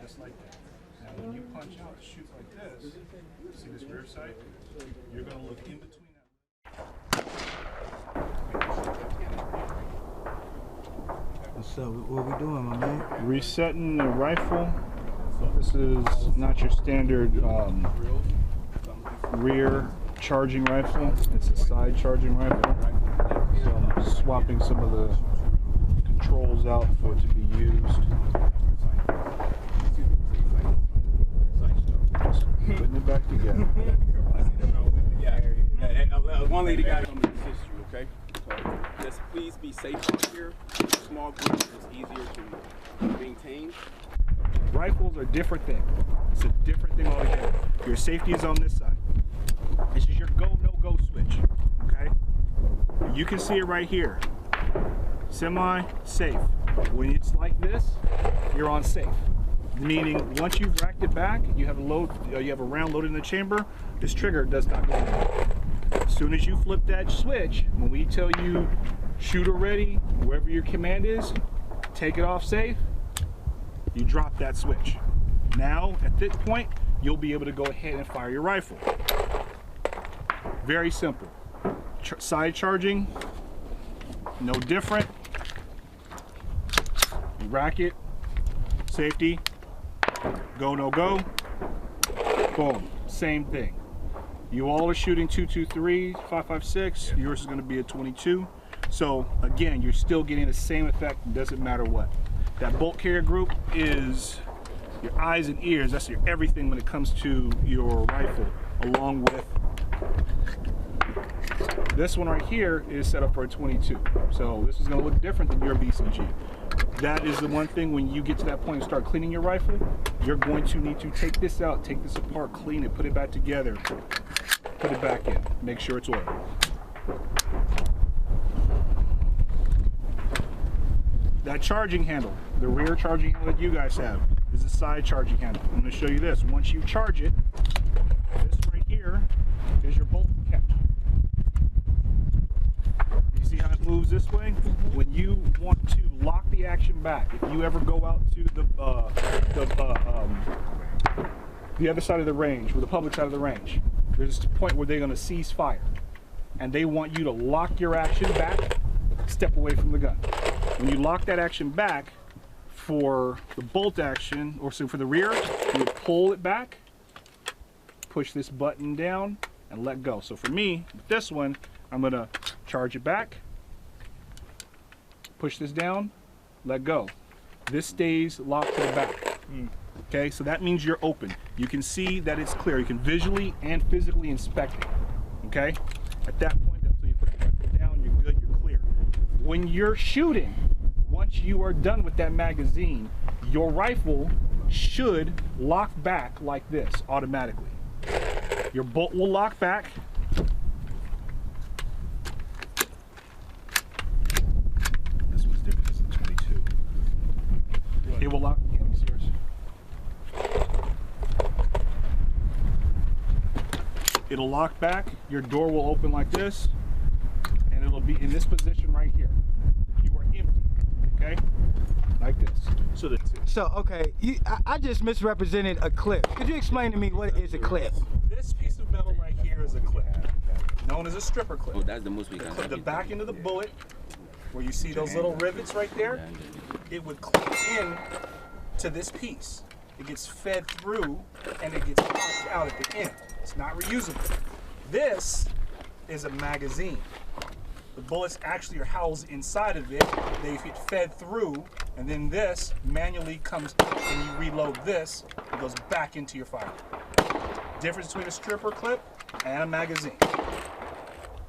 just like that. Now, when you punch out, shoot like this, see this rear sight? You're going to look in between that. What's up? What we doing, my man? Resetting the rifle. This is not your standard rear charging rifle. It's a side charging rifle. So I'm swapping some of the controls out for it to be used. Putting it back together. One lady got to assist you, okay? So just please be safe out here. Small groups is easier to maintain. Rifles are a different thing. It's a different thing altogether. Your safety is on this side. This is your go, no go switch, okay? You can see it right here. Semi-safe. When it's like this, you're on safe. Meaning, once you've racked it back, you have a round loaded in the chamber. This trigger does not go in. As soon as you flip that switch, when we tell you shooter ready, wherever your command is, take it off safe, you drop that switch. Now, at this point, you'll be able to go ahead and fire your rifle. Very simple. Side charging, no different. You rack it, safety, go, no go, boom. same thing. You all are shooting 223, 556. Yeah. Yours is going to be a 22. So again, you're still getting the same effect. Doesn't matter what. That bolt carrier group is your eyes and ears. That's your everything when it comes to your rifle, along with this one right here is set up for a 22. So this is going to look different than your BCG. That is the one thing when you get to that point and start cleaning your rifle, you're going to need to take this out, take this apart, clean it, put it back together, put it back in, make sure it's oiled. That charging handle, the rear charging handle that you guys have, is a side charging handle. I'm going to show you this. Once you charge it, this right here is your bolt catch. You see how it moves this way? When you want to lock the action back, if you ever go out to the other side of the range, or the public side of the range, there's a point where they're going to cease fire, and they want you to lock your action back, step away from the gun. When you lock that action back for the bolt action, or so for the rear, you would pull it back, push this button down, and let go. So for me, with this one, I'm gonna charge it back, push this down, let go. This stays locked to the back. Okay, so that means you're open. You can see that it's clear. You can visually and physically inspect it. Okay, at that point, until you put the rifle down, you're good, you're clear. When you're shooting, once you are done with that magazine, your rifle should lock back like this automatically. Your bolt will lock back. This one's different. This is a 22. It will lock. Yeah, let me see yours. It'll lock back. Your door will open like this, and it'll be in this position right here. You are empty. Okay, like this. So okay, I just misrepresented a clip. Could you explain to me what is a clip? This piece of metal right here is a clip, known as a stripper clip. Oh, that's the most we can The back end of the bullet, where you see those little rivets right there, it would clip in to this piece. It gets fed through and it gets popped out at the end. It's not reusable. This is a magazine. The bullets actually are housed inside of it. They get fed through, and then this manually comes and you reload this. It goes back into your fire. Difference between a stripper clip and a magazine.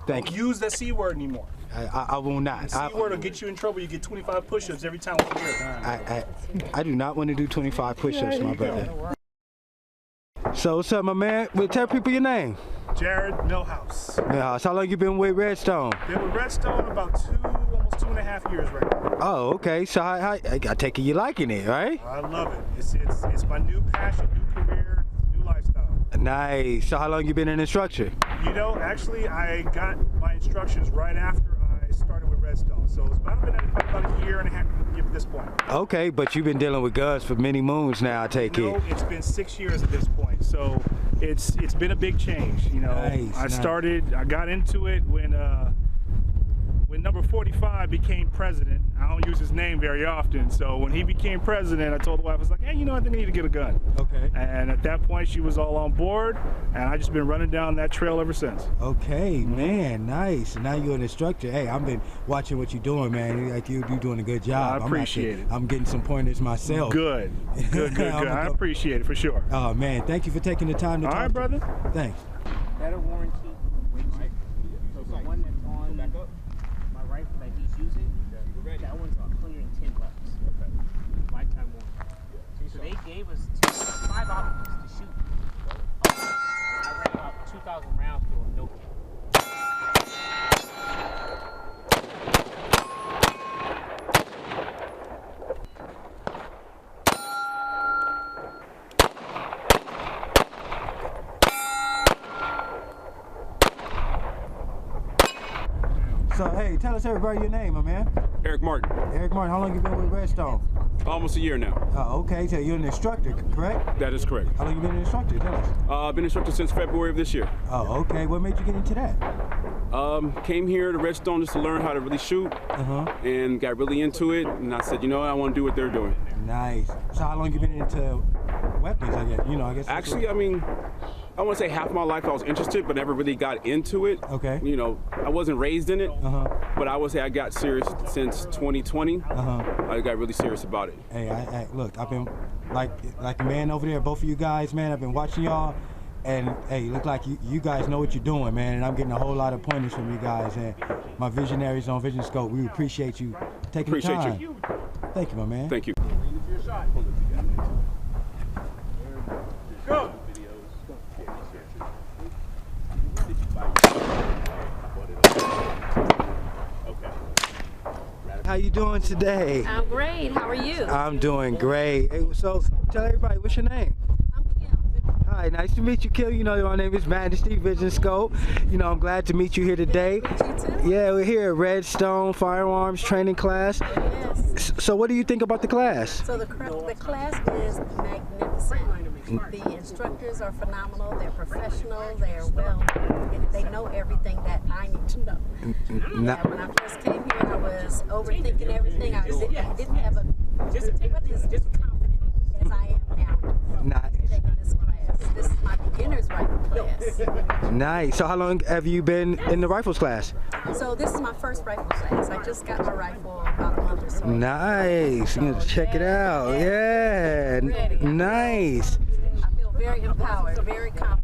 Thank you. Don't use that C word anymore. I will not. The C word will get you in trouble. You get 25 push-ups every time we hear it. I do not want to do 25 push-ups, my brother. So what's up, my man? Well, tell people your name. Jared Millhouse. Yeah, so how long you been with Redstone? Been with Redstone about almost 2.5 years right now. Oh, okay. So I take it you liking it, right? I love it. It's my new passion, new career, new lifestyle. Nice. So how long you been an instructor? You know, actually, I got my instructions right after I started with Redstone. So it's about a year and a half at this point. Okay, but you've been dealing with guns for many moons now, I take it. It's been 6 years at this point. So it's been a big change. You know, Nice, I got into it when number 45 became president. I don't use his name very often, so when he became president, I told the wife, I was like, hey, you know, I think I need to get a gun. Okay. And at that point, she was all on board, and I just been running down that trail ever since. Okay, man, nice. And now you're an instructor. Hey, I've been watching what you're doing, man. Like you're doing a good job. I appreciate it. I'm getting some pointers myself. Good. I appreciate it for sure. Oh man, thank you for taking the time to All talk. right, brother. Thanks. Better warranty. So the one that's on my rifle that he's using, that one's $110. Okay. Lifetime warranty. So they gave us 5 options to shoot. I ran about 2,000 rounds through a no. So hey, tell us everybody your name, my man. Eric Martin. Eric Martin, how long you been with Redstone? Almost a year now. Oh, okay, so you're an instructor, correct? That is correct. How long you been an instructor? Tell us. I've been instructor since February of this year. Oh, okay. What made you get into that? Came here to Redstone just to learn how to really shoot, and got really into it. And I said, you know what, I want to do what they're doing. Nice. So how long you been into weapons? I guess. You know, I guess. Actually, I mean, I want to say half my life I was interested, but never really got into it. Okay. You know, I wasn't raised in it, but I would say I got serious since 2020. I got really serious about it. Hey, look, I've been like the man over there, both of you guys, man. I've been watching y'all, and hey, look like you guys know what you're doing, man. And I'm getting a whole lot of pointers from you guys. And my visionaries on Visionscope, we appreciate you taking the time. Appreciate you. Thank you, my man. Thank you. Go. How you doing today? I'm great. How are you? I'm doing great. Hey, so tell everybody, what's your name? I'm Kim. Hi, nice to meet you, Kim. You know, my name is Majesty Visionscope. You know, I'm glad to meet you here today. You too? Yeah, we're here at Redstone Firearms Training Class. Yes. So what do you think about the class? So the class is magnificent. The instructors are phenomenal. They're professional. They're they know everything that I need to know. Yeah, when I first came here, I was overthinking everything. I didn't have just as confident as I am now. Taking this class. This is my beginner's rifle class. Nice. So how long have you been in the rifles class? So this is my first rifle class. I just got my rifle about a month or so. Nice. You can check it out. Yeah. Nice. I feel very empowered, very confident.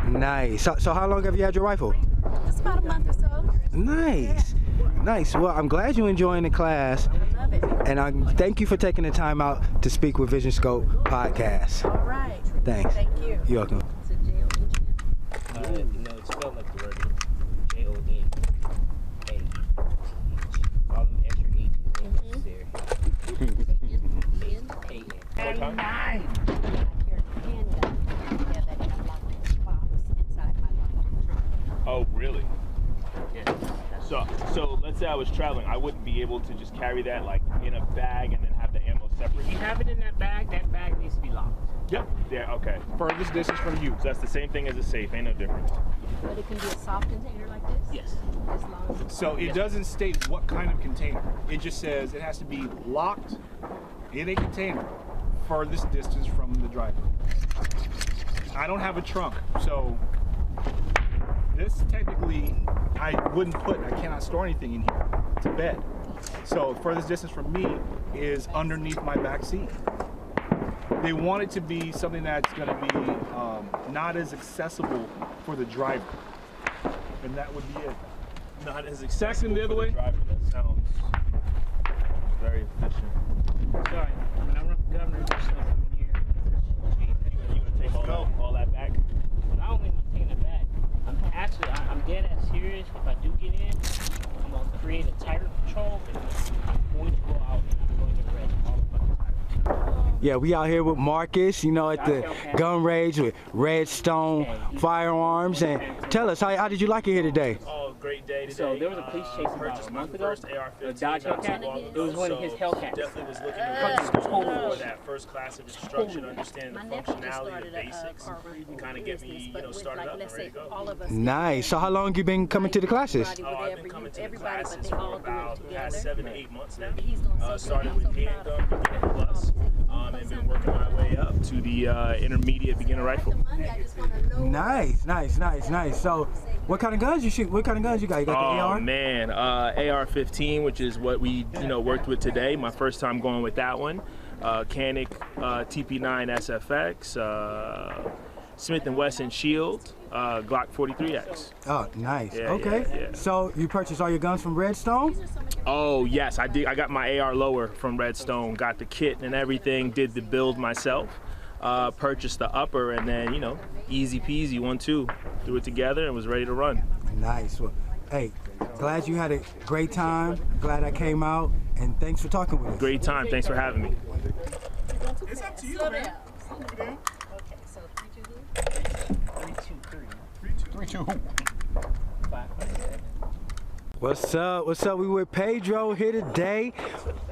Nice. So how long have you had your rifle? Just about a month or so. Nice. Nice. Well, I'm glad you're enjoying the class. I love it. And I thank you for taking the time out to speak with Visionscope Podcast. All right. Thanks. Thank you. You're welcome. It's a J-O-N. No, it's spelled like the word J-O-N. All them extra H's unnecessary. Oh, really? Yeah. So let's say I was traveling, I wouldn't be able to just carry that like in a bag and then have the ammo separate. If you have it in that bag needs to be locked. Yep. Yeah. Okay. Furthest distance from you. So that's the same thing as a safe. Ain't no difference. But it can be a soft container like this? Yes. As long as it's So it doesn't state what kind of container. It just says it has to be locked in a container furthest distance from the driver. I don't have a trunk, so this technically I cannot store anything in here. It's a bed. So furthest distance from me is underneath my back seat. They want it to be something that's going to be not as accessible for the driver, and that would be it. Not as accessible the other way. Driver. That sounds very efficient. Sorry, when I run for governor, there's stuff in here. You gonna take all that back? But I don't even want to take it back. I'm dead ass serious. If I do get in, I'm gonna create a tighter patrol, and I'm going to go out and I'm going to arrest all the fucking tyrants. Yeah, we out here with Marcus, you know, at the gun range with Redstone Firearms. And tell us, how did you like it here today? Oh, great day today. So there was a police chase about a month ago. A Dodge Hellcat. It was one of his Hellcats. Definitely was looking to school for that first class of instruction, understand the functionality, the basics, and kind of get me, started up and ready to go. Nice. So how long you been coming to the classes? I've been coming to the classes for about the past 7 to 8 months now. Started with handgun, beginning plus, and been working my way up to the intermediate beginner rifle. Nice. So what kind of guns you shoot? What kind of guns you got? You got the AR? Oh man, AR-15, which is what we worked with today. My first time going with that one. Cognac TP9 SFX, Smith & Wesson Shield, Glock 43X. Oh, nice. Yeah, okay. yeah. So you purchased all your guns from Redstone? Oh yes, I did. I got my AR lower from Redstone. Got the kit and everything. Did the build myself. Purchased the upper, and then easy peasy 1-2. Threw it together and was ready to run. Nice. Well, hey, glad you had a great time. Glad I came out, and thanks for talking with us. Great time. Thanks for having me. It's up to you, man. Okay, so 3, 2, 3. 3, 2. What's up? We with Pedro here today.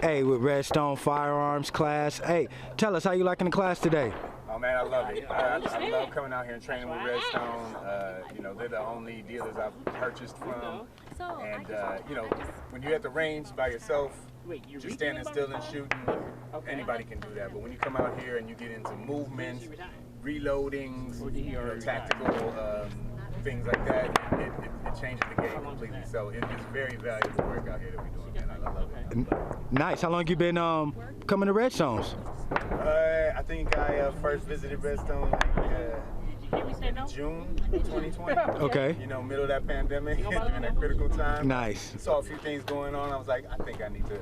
Hey, with Redstone Firearms class. Hey, tell us how you liking the class today. Oh man, I love it. I love coming out here and training with Redstone. They're the only dealers I've purchased from. And when you're at the range by yourself, just standing still and shooting, anybody can do that. But when you come out here and you get into movements, reloadings, you know, tactical things like that. It changes the game completely. So it's very valuable work out here that we're doing, man. I love it. Nice. How long you been coming to Redstones? I think I first visited Redstone June 2020. Okay. You know, middle of that pandemic, during that critical time. Nice. Saw a few things going on. I was like, I think I need to,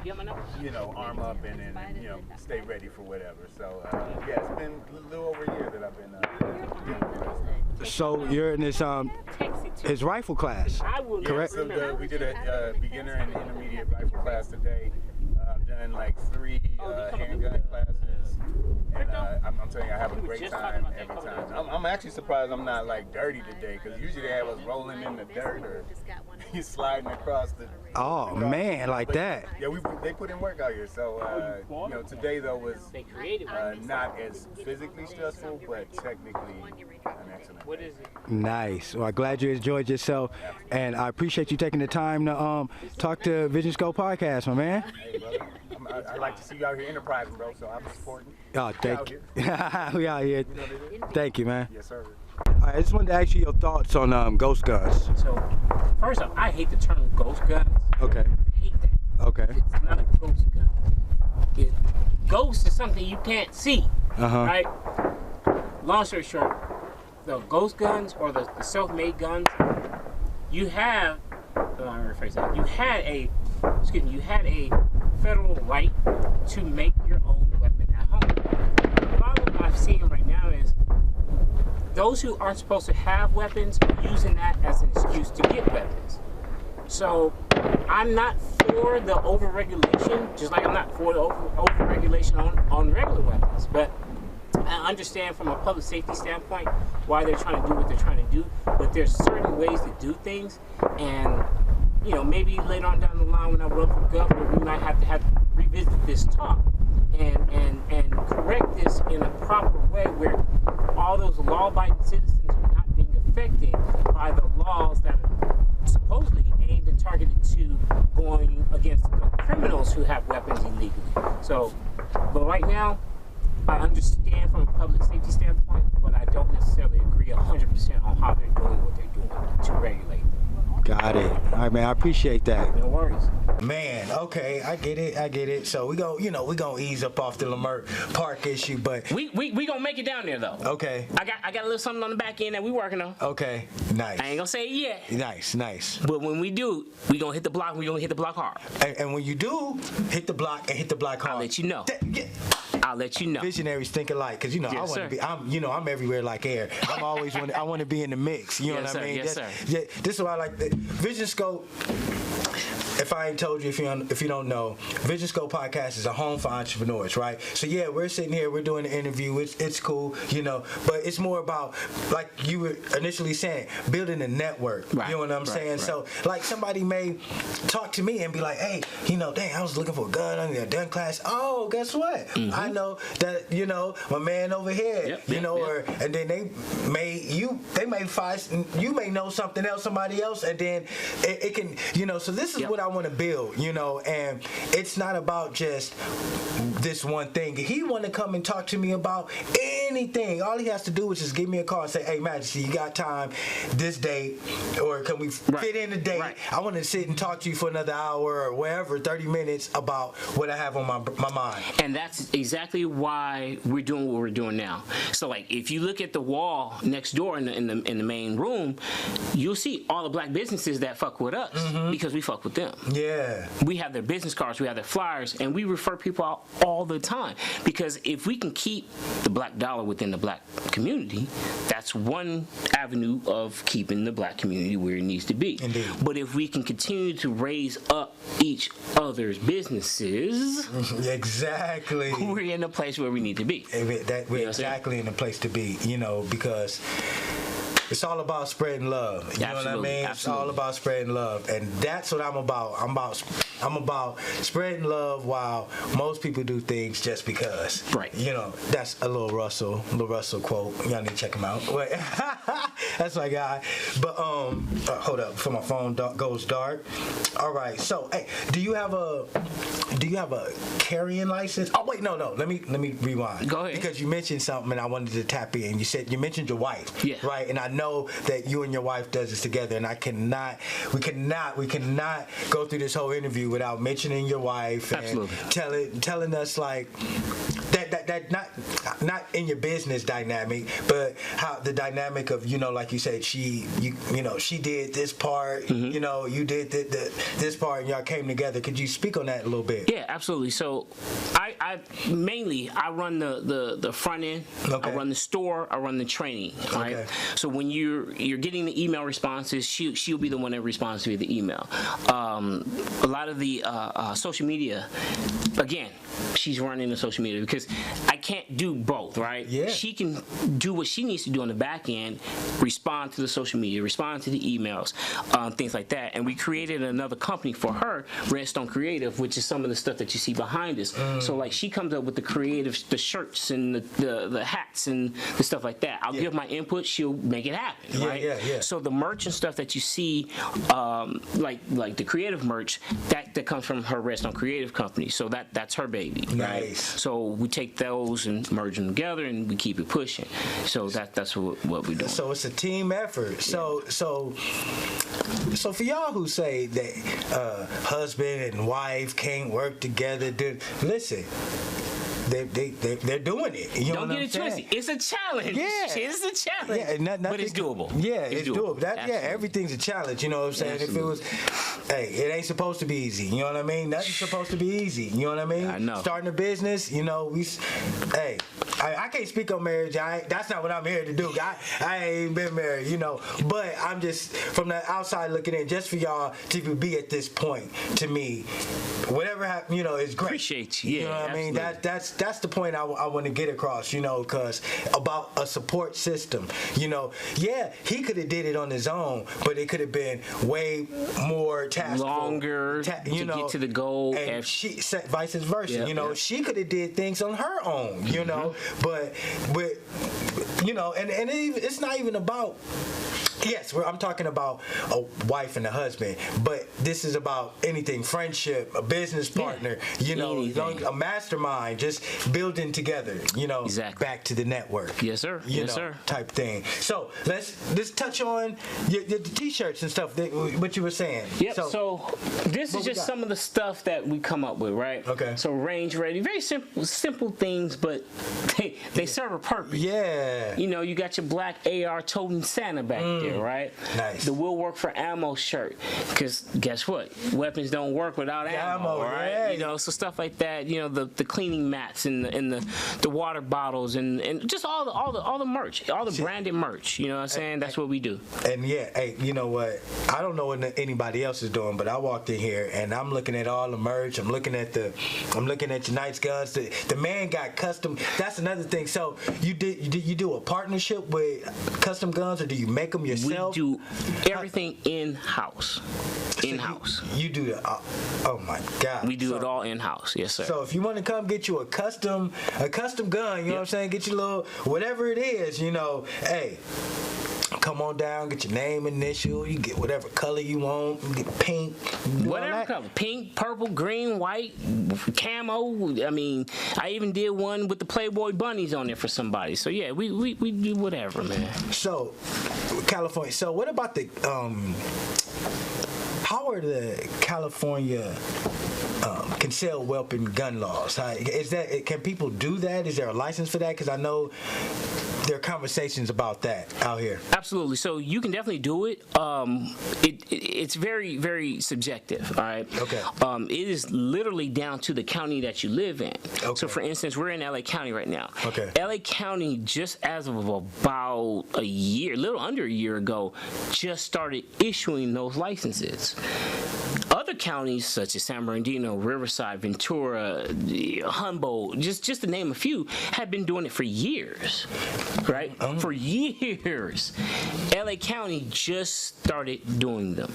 you know, arm up and you know, stay ready for whatever. So yeah, it's been a little over a year that I've been dealing with Redstone. So you're in this his rifle class, correct? Yeah, so we did a beginner and intermediate rifle class today. I've done like 3 handgun classes. And I'm telling you, I have a great time every time. I'm actually surprised I'm not like dirty today, because usually they have us rolling in the dirt or sliding across the. Oh man, like that. Yeah, they put in work out here. So you know, today though was not as physically stressful, but technically an excellent. What is it? Nice. Well, I'm glad you enjoyed yourself, and I appreciate you taking the time to talk to Visionscope podcast, my man. Hey, brother. I like to see you out here enterprising, bro. So I'm supporting. Oh, thank you. We out here. You know, thank you, man. Yes, sir. All right, I just wanted to ask you your thoughts on ghost guns. So, first off, I hate the term ghost guns. Okay. I hate that. Okay. It's not a ghost gun. Ghost is something you can't see. Right? Long story short, the ghost guns or the self-made guns, you have, let me rephrase that. You had a federal right to make your own weapon at home. The problem I'm seeing right now is those who aren't supposed to have weapons are using that as an excuse to get weapons. So I'm not for the overregulation, just like I'm not for the overregulation on regular weapons. But I understand from a public safety standpoint why they're trying to do what they're trying to do. But there's certain ways to do things, and you know, maybe later on down the line when I run for governor, we might have to revisit this talk and correct this in a proper way where all those law-abiding citizens are not being affected by the laws that are supposedly aimed and targeted to going against the criminals who have weapons illegally. So, but right now, I understand from a public safety standpoint, but I don't necessarily agree 100% on how they're doing what they're doing to regulate. Got it. All right, man. I appreciate that. No worries. Man, okay, I get it. So we gonna ease up off the Lamert Park issue, but we gonna make it down there though. Okay. I got a little something on the back end that we working on. Okay, nice. I ain't gonna say it yet. Nice. But when we do, we gonna hit the block. We gonna hit the block hard. And when you do hit the block hard, I'll let you know. I'll let you know. Visionaries think alike, because you know, yes, I want to be. I'm everywhere like air. I'm always I want to be in the mix. You know yes, what I mean? Yes, sir. Yeah, this is why I like the Visionscope. If I ain't told you, if you don't know, Visionscope podcast is a home for entrepreneurs, right? So yeah, we're sitting here, we're doing an interview. It's cool, you know, but it's more about, like you were initially saying, building a network. Right, you know what I'm saying? Right. So like somebody may talk to me and be like, hey, you know, dang, I was looking for a gun on a gun class. Oh, guess what? I know that, you know, my man over here, or and then they may find, you may know something else, somebody else, and then it can, you know. So this is what I want to build, you know, and it's not about just this one thing. He want to come and talk to me about anything. All he has to do is just give me a call and say, hey, Majesty, you got time this day, or can we fit in a day? Right. I want to sit and talk to you for another hour or wherever, 30 minutes about what I have on my mind. And that's exactly why we're doing what we're doing now. So like, if you look at the wall next door in the main room, you'll see all the black businesses that fuck with us because we fuck with them. Yeah. We have their business cards, we have their flyers, and we refer people out all the time. Because if we can keep the black dollar within the black community, that's one avenue of keeping the black community where it needs to be. Indeed. But if we can continue to raise up each other's businesses, exactly, we're in a place where we need to be. We're exactly in a place to be, you know, because it's all about spreading love. You know what I mean? It's all about spreading love. And that's what I'm about. I'm about I'm about spreading love while most people do things just because. Right. You know, that's a little Russell quote. Y'all need to check him out. That's my guy. But hold up, before my phone goes dark. All right. So, hey, do you have a carrying license? Oh wait, no. Let me rewind. Go ahead. Because you mentioned something and I wanted to tap in. You mentioned your wife. Yeah. Right. And I know that you and your wife does this together, and we cannot go through this whole interview without mentioning your wife. Absolutely. And telling us like that not in your business dynamic, but how the dynamic of, you know, like you said, she did this part, you know, you did this part, and y'all came together. Could you speak on that a little bit? Yeah, absolutely. So I mainly run the front end. Okay. I run the store. I run the training. Right. Okay. So when you're getting the email responses, she'll be the one that responds to the email. A lot of the social media, again, she's running the social media because I can't do both, right? Yeah. She can do what she needs to do on the back end, respond to the social media, respond to the emails, things like that. And we created another company for her, Redstone Creative, which is some of the stuff that you see behind us. So like she comes up with the creative, the shirts and the hats and the stuff like that. I'll give my input, she'll make it happen, right? Yeah. So the merch and stuff that you see, like the creative merch, that comes from her Redstone Creative company. So that's her baby, right? Nice. So we take those and merge them together, and we keep it pushing. So that's what we're doing. So it's a team effort. Yeah. So for y'all who say that husband and wife can't work together, listen. They're doing it. You know Don't get it twisted. It's a challenge. Yeah. It's a challenge. Yeah, but it's doable. Yeah, it's doable. Everything's a challenge. You know what I'm saying? Absolutely. If it was, hey, it ain't supposed to be easy. You know what I mean? Nothing's supposed to be easy. You know what I mean? I know. Starting a business, you know, I can't speak on marriage. That's not what I'm here to do. I ain't been married, you know. But I'm just from the outside looking in, just for y'all to be at this point. To me, whatever happened, you know, is great. Appreciate you. Yeah, you know what absolutely. I mean? That's the point I want to get across. You know, because about a support system. You know, yeah, he could have did it on his own, but it could have been way more taskful, longer to get to the goal. And she said vice versa. Yep, you know, she could have did things on her own. You know, but you know, and it's not even about. Yes, I'm talking about a wife and a husband, but this is about anything, friendship, a business partner, you know, a mastermind, just building together, you know, back to the network. Yes, sir. Yes, sir. Type thing. So let's touch on the t-shirts and stuff, what you were saying. Yep, so this is just some of the stuff that we come up with, right? Okay. So range ready, very simple things, but they serve a purpose. Yeah. You know, you got your black AR toting Santa back there. Right? Nice. The will work for ammo shirt, because guess what? Weapons don't work without ammo, right? Yeah. You know, so stuff like that. You know, the cleaning mats and the water bottles and just all the merch, all the branded merch. You know what I'm saying? That's what we do. And yeah, hey, you know what? I don't know what anybody else is doing, but I walked in here and I'm looking at all the merch. I'm looking at tonight's guns. The man got custom. That's another thing. So you do a partnership with Custom Guns, or do you make them yourself? We do everything in-house. In-house. You do the, oh my God. We do it all in-house, yes sir. So if you want to come get you a custom gun, you know what I'm saying? Get your little, whatever it is, you know, hey, come on down, get your name, initial, you get whatever color you want, you get pink. Whatever color, pink, purple, green, white, camo. I mean, I even did one with the Playboy bunnies on there for somebody. So yeah, we do whatever, man. So, California, so what about the, how are the California concealed weapon gun laws? Can people do that? Is there a license for that? Because I know there are conversations about that out here. Absolutely. So you can definitely do it. It's very, very subjective. All right. Okay. It is literally down to the county that you live in. Okay. So for instance, we're in LA County right now. Okay. LA County, just as of about a little under a year ago, just started issuing those licenses. Other counties such as San Bernardino, Riverside, Ventura, Humboldt, just to name a few, have been doing it for years. right? For years, LA County just started doing them.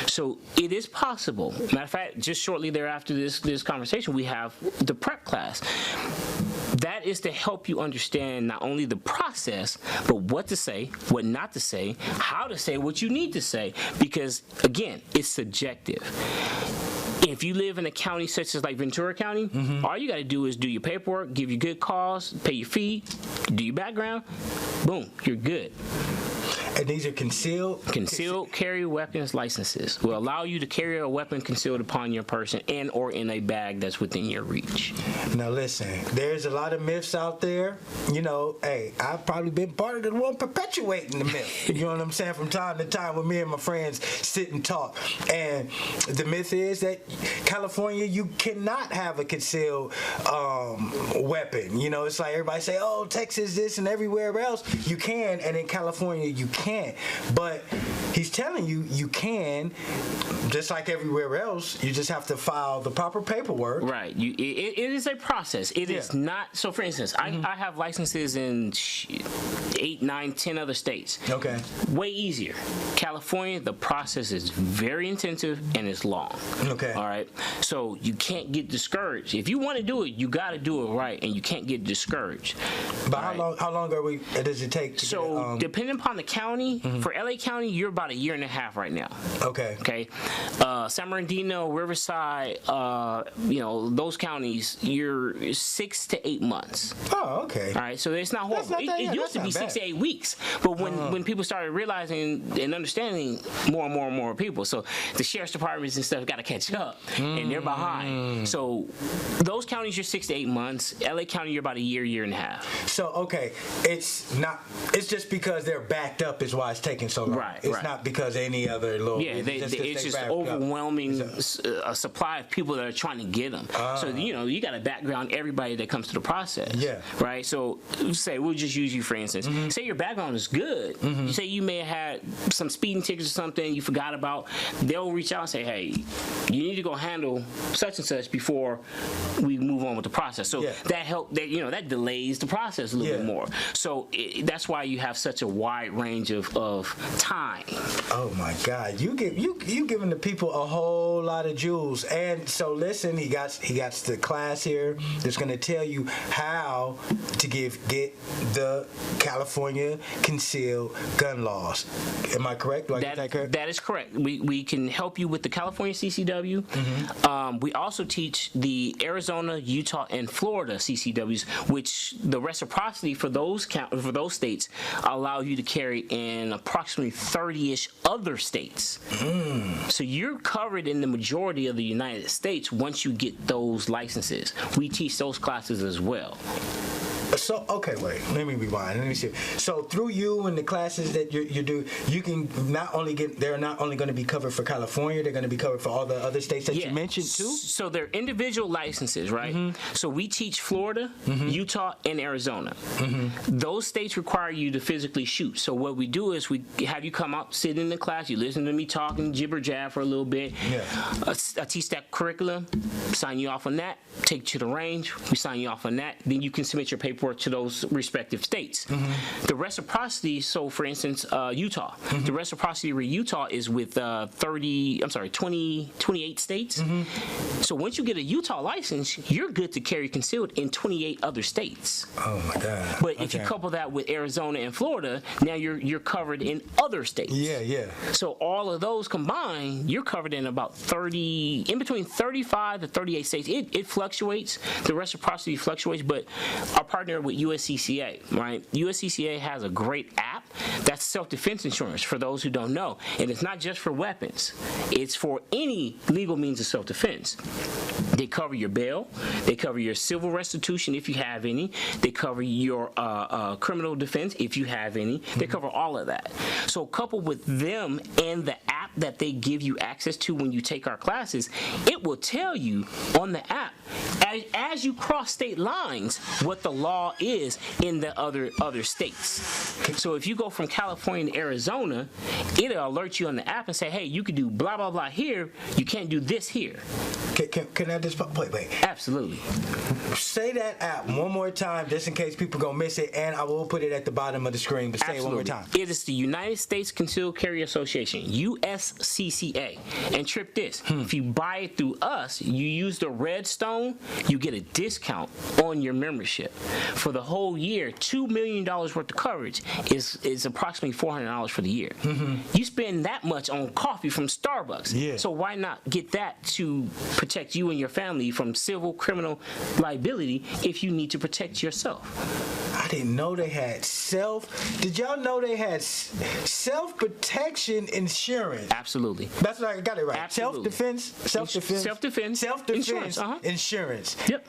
So it is possible. Matter of fact, just shortly thereafter this conversation, we have the prep class. That is to help you understand not only the process, but what to say, what not to say, how to say what you need to say, because, again, it's subjective. If you live in a county such as like Ventura County, all you got to do is do your paperwork, give you good calls, pay your fee, do your background, boom, you're good. And these are concealed carry weapons licenses. Will allow you to carry a weapon concealed upon your person and or in a bag that's within your reach. Now listen, there's a lot of myths out there. You know, hey, I've probably been part of the one perpetuating the myth. You know what I'm saying? From time to time when me and my friends sit and talk. And the myth is that California, you cannot have a concealed weapon. You know, it's like everybody say, oh, Texas this and everywhere else you can, and in California you can't. But he's telling you you can, just like everywhere else. You just have to file the proper paperwork. Right. It is a process. It is not. So, for instance, I have licenses in 8, 9, 10 other states. Okay. Way easier. California, the process is very intensive and it's long. Okay. All right. So you can't get discouraged. If you want to do it, you got to do it right, and you can't get discouraged. But how long does it take to get, depending upon the county, for LA County, you're about a year and a half right now. Okay. Okay. San Bernardino, Riverside, you know, those counties, you're 6 to 8 months. Oh, okay. All right. So it's not horrible. It used to be 6 to 8 weeks, but when people started realizing and understanding more and more people, so the sheriff's departments and stuff got to catch up, and they're behind. So those counties, you're 6 to 8 months. LA County, you're about a year and a half. So okay, it's just because they're backed up is why it's taking so long. Right. It's not because any other little. Yeah, it's just overwhelming a supply of people that are trying to get them. So you know, you got to background everybody that comes to the process. Yeah. Right. So say we'll just use you for instance. Say your background is good. You say you may have had some speeding tickets or something you forgot about. They'll reach out and say, hey, you need to go handle such and such before we move on with the process. So that delays the process a little bit more. So that's why you have such a wide range of time. Oh my God, you giving the people a whole lot of jewels. And so listen, he got the class here that's going to tell you how to get the California concealed gun laws. Am I correct? Do I get that correct? That is correct. We can help you with the California CCW. We also teach the Arizona, Utah, and Florida CCWs, which the reciprocity for those states allow you to carry in approximately 30-ish other states. So you're covered in the majority of the United States once you get those licenses. We teach those classes as well. So, okay, wait, let me rewind. Let me see. So through you and the classes that you do, you can they're not only going to be covered for California, they're going to be covered for all the other states that you mentioned too? So they're individual licenses, right? So we teach Florida, Utah, and Arizona. Those states require you to physically shoot. So what we do is we have you come out, sit in the class, you listen to me talking jibber jab for a little bit. I teach that curriculum, sign you off on that, take you to the range, we sign you off on that, then you can submit your paperwork to those respective states. The reciprocity, so for instance, Utah. The reciprocity with Utah is with 28 states. So once you get a Utah license, you're good to carry concealed in 28 other states. Oh my God. But if you couple that with Arizona and Florida, now you're covered in other states. Yeah. So all of those combined, you're covered in about in between 35 to 38 states. It fluctuates. The reciprocity fluctuates, but our partner with USCCA, right? USCCA has a great app that's self-defense insurance for those who don't know. And it's not just for weapons. It's for any legal means of self-defense. They cover your bail. They cover your civil restitution if you have any. They cover your criminal defense if you have any. They cover all of that. So coupled with them and the app that they give you access to when you take our classes, it will tell you on the app, as you cross state lines, what the law is in the other states. So if you go from California to Arizona, it'll alert you on the app and say, hey, you can do blah blah blah here, you can't do this here. Can I just wait? Absolutely. Say that app one more time, just in case people gonna miss it, and I will put it at the bottom of the screen. But say it one more time. It is the United States Concealed Carry Association, USCCA. And trip this: if you buy it through us, you use the Redstone, you get a discount on your membership. For the whole year, $2 million worth of coverage is approximately $400 for the year. You spend that much on coffee from Starbucks. Yeah. So why not get that to protect you and your family from civil, criminal liability if you need to protect yourself? I didn't know they had Did y'all know they had self-protection insurance? Absolutely. That's what I got it right. Absolutely. Self-defense Insurance. Insurance. Yep.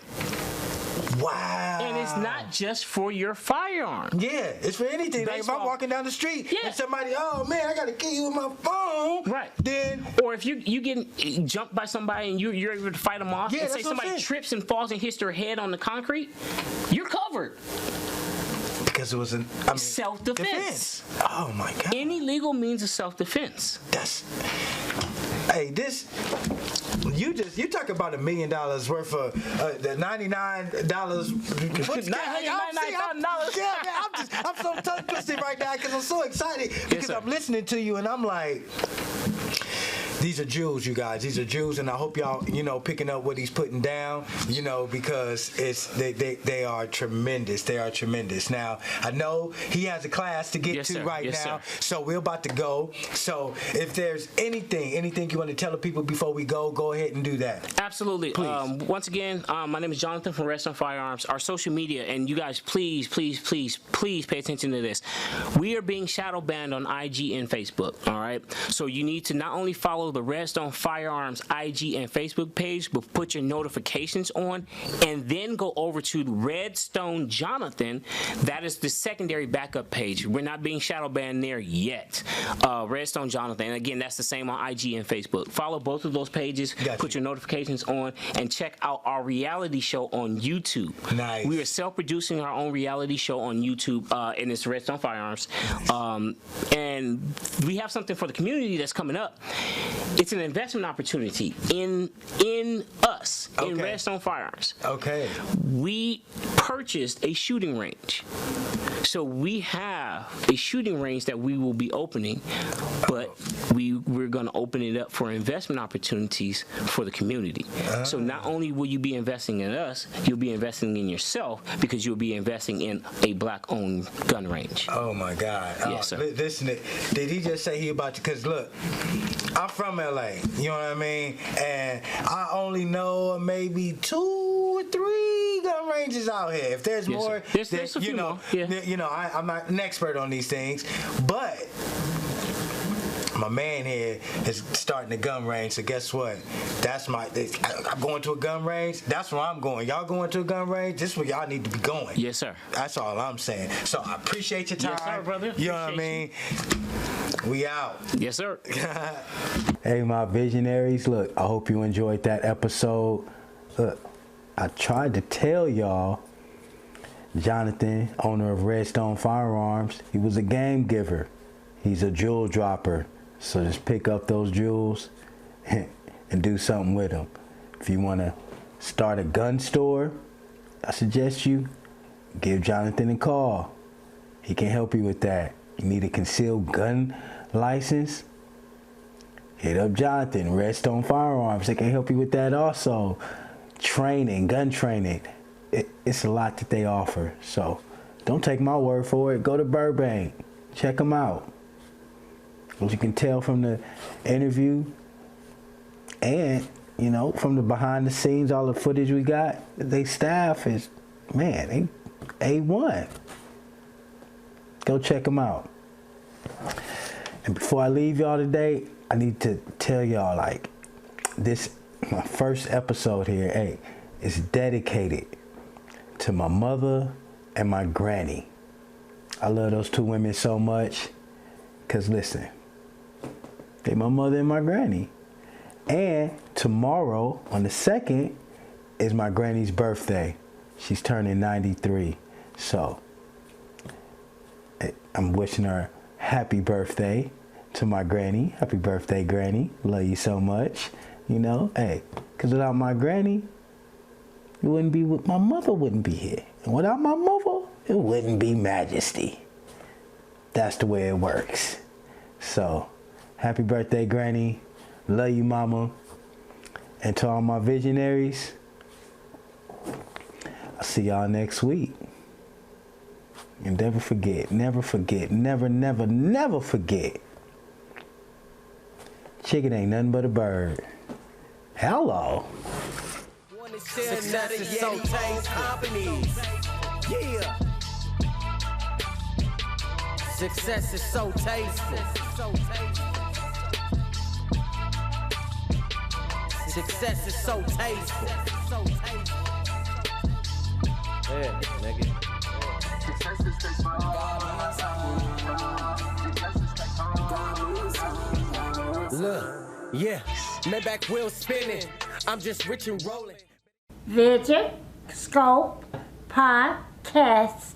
Wow. And it's not just for your firearm. Yeah, it's for anything. Like if I'm walking down the street and somebody, oh man, I gotta kill you with my phone. Right. Then, or if you getting jumped by somebody and you're able to fight them off, and say somebody trips and falls and hits their head on the concrete, you're covered. Because it was self-defense. Oh my God. Any legal means of self-defense. Hey, you talk about $1 million worth of the $99. $999,000. Yeah, man, I'm so tongue twisted right now because I'm so excited because I'm listening to you and I'm like, these are jewels, you guys. These are jewels, and I hope y'all, picking up what he's putting down, because they are tremendous. They are tremendous. Now, I know he has a class to get to right now, so we're about to go. So if there's anything you want to tell the people before we go ahead and do that. Absolutely. Please. Once again, my name is Jonathan from Redstone Firearms. Our social media, and you guys, please pay attention to this. We are being shadow banned on IG and Facebook. All right. So you need to not only follow the Redstone Firearms IG and Facebook page, but put your notifications on, and then go over to Redstone Jonathan. That is the secondary backup page. We're not being shadow banned there yet. Redstone Jonathan. And again, that's the same on IG and Facebook. Follow both of those pages. Put your notifications on, and check out our reality show on YouTube. Nice. We are self-producing our own reality show on YouTube, and it's Redstone Firearms. And we have something for the community that's coming up. It's an investment opportunity in us, in Redstone Firearms. Okay. We purchased a shooting range. So we have a shooting range that we will be opening, but we're going to open it up for investment opportunities for the community. So not only will you be investing in us, you'll be investing in yourself, because you'll be investing in a black-owned gun range. Oh my God. Yes, sir. Listen, did he just say he about to? Because look, I'm from LA, you know what I mean? And I only know maybe 2 or 3 gun ranges out here. If there's more, there's a few more. Yeah. I'm not an expert on these things, but my man here is starting a gun range, so guess what? I'm going to a gun range. That's where I'm going. Y'all going to a gun range? This is where y'all need to be going. Yes, sir. That's all I'm saying. So I appreciate your time. Yes, sir, brother. You know what I mean? We out. Yes, sir. Hey, my visionaries. Look, I hope you enjoyed that episode. Look, I tried to tell y'all, Jonathan, owner of Redstone Firearms, he was a game giver. He's a jewel dropper. So just pick up those jewels and do something with them. If you want to start a gun store, I suggest you give Jonathan a call. He can help you with that. You need a concealed gun license? Hit up Jonathan, Redstone Firearms. They can help you with that also. Training, gun training. It's a lot that they offer. So don't take my word for it. Go to Burbank. Check them out. As you can tell from the interview and, from the behind the scenes, all the footage we got, they staff is, man, they A1. Go check them out. And before I leave y'all today, I need to tell y'all, my first episode here, is dedicated to my mother and my granny. I love those 2 women so much, because listen, they my mother and my granny. And tomorrow, on the 2nd, is my granny's birthday. She's turning 93. So I'm wishing her happy birthday to my granny. Happy birthday, Granny. Love you so much. You know, hey, because without my granny, it wouldn't be, my mother wouldn't be here. And without my mother, it wouldn't be Majesty. That's the way it works. So, happy birthday, Granny. Love you, Mama. And to all my visionaries, I'll see y'all next week. And never forget, never forget, never, never, never forget. Chicken ain't nothing but a bird. Hello. Success is so companies. Yeah. Success is so tasteful. Success is so tasteful. Yeah, nigga. Success is tasteful. Look, yeah, Maybach wheel spinning. I'm just rich and rolling. Visionscope Podcast.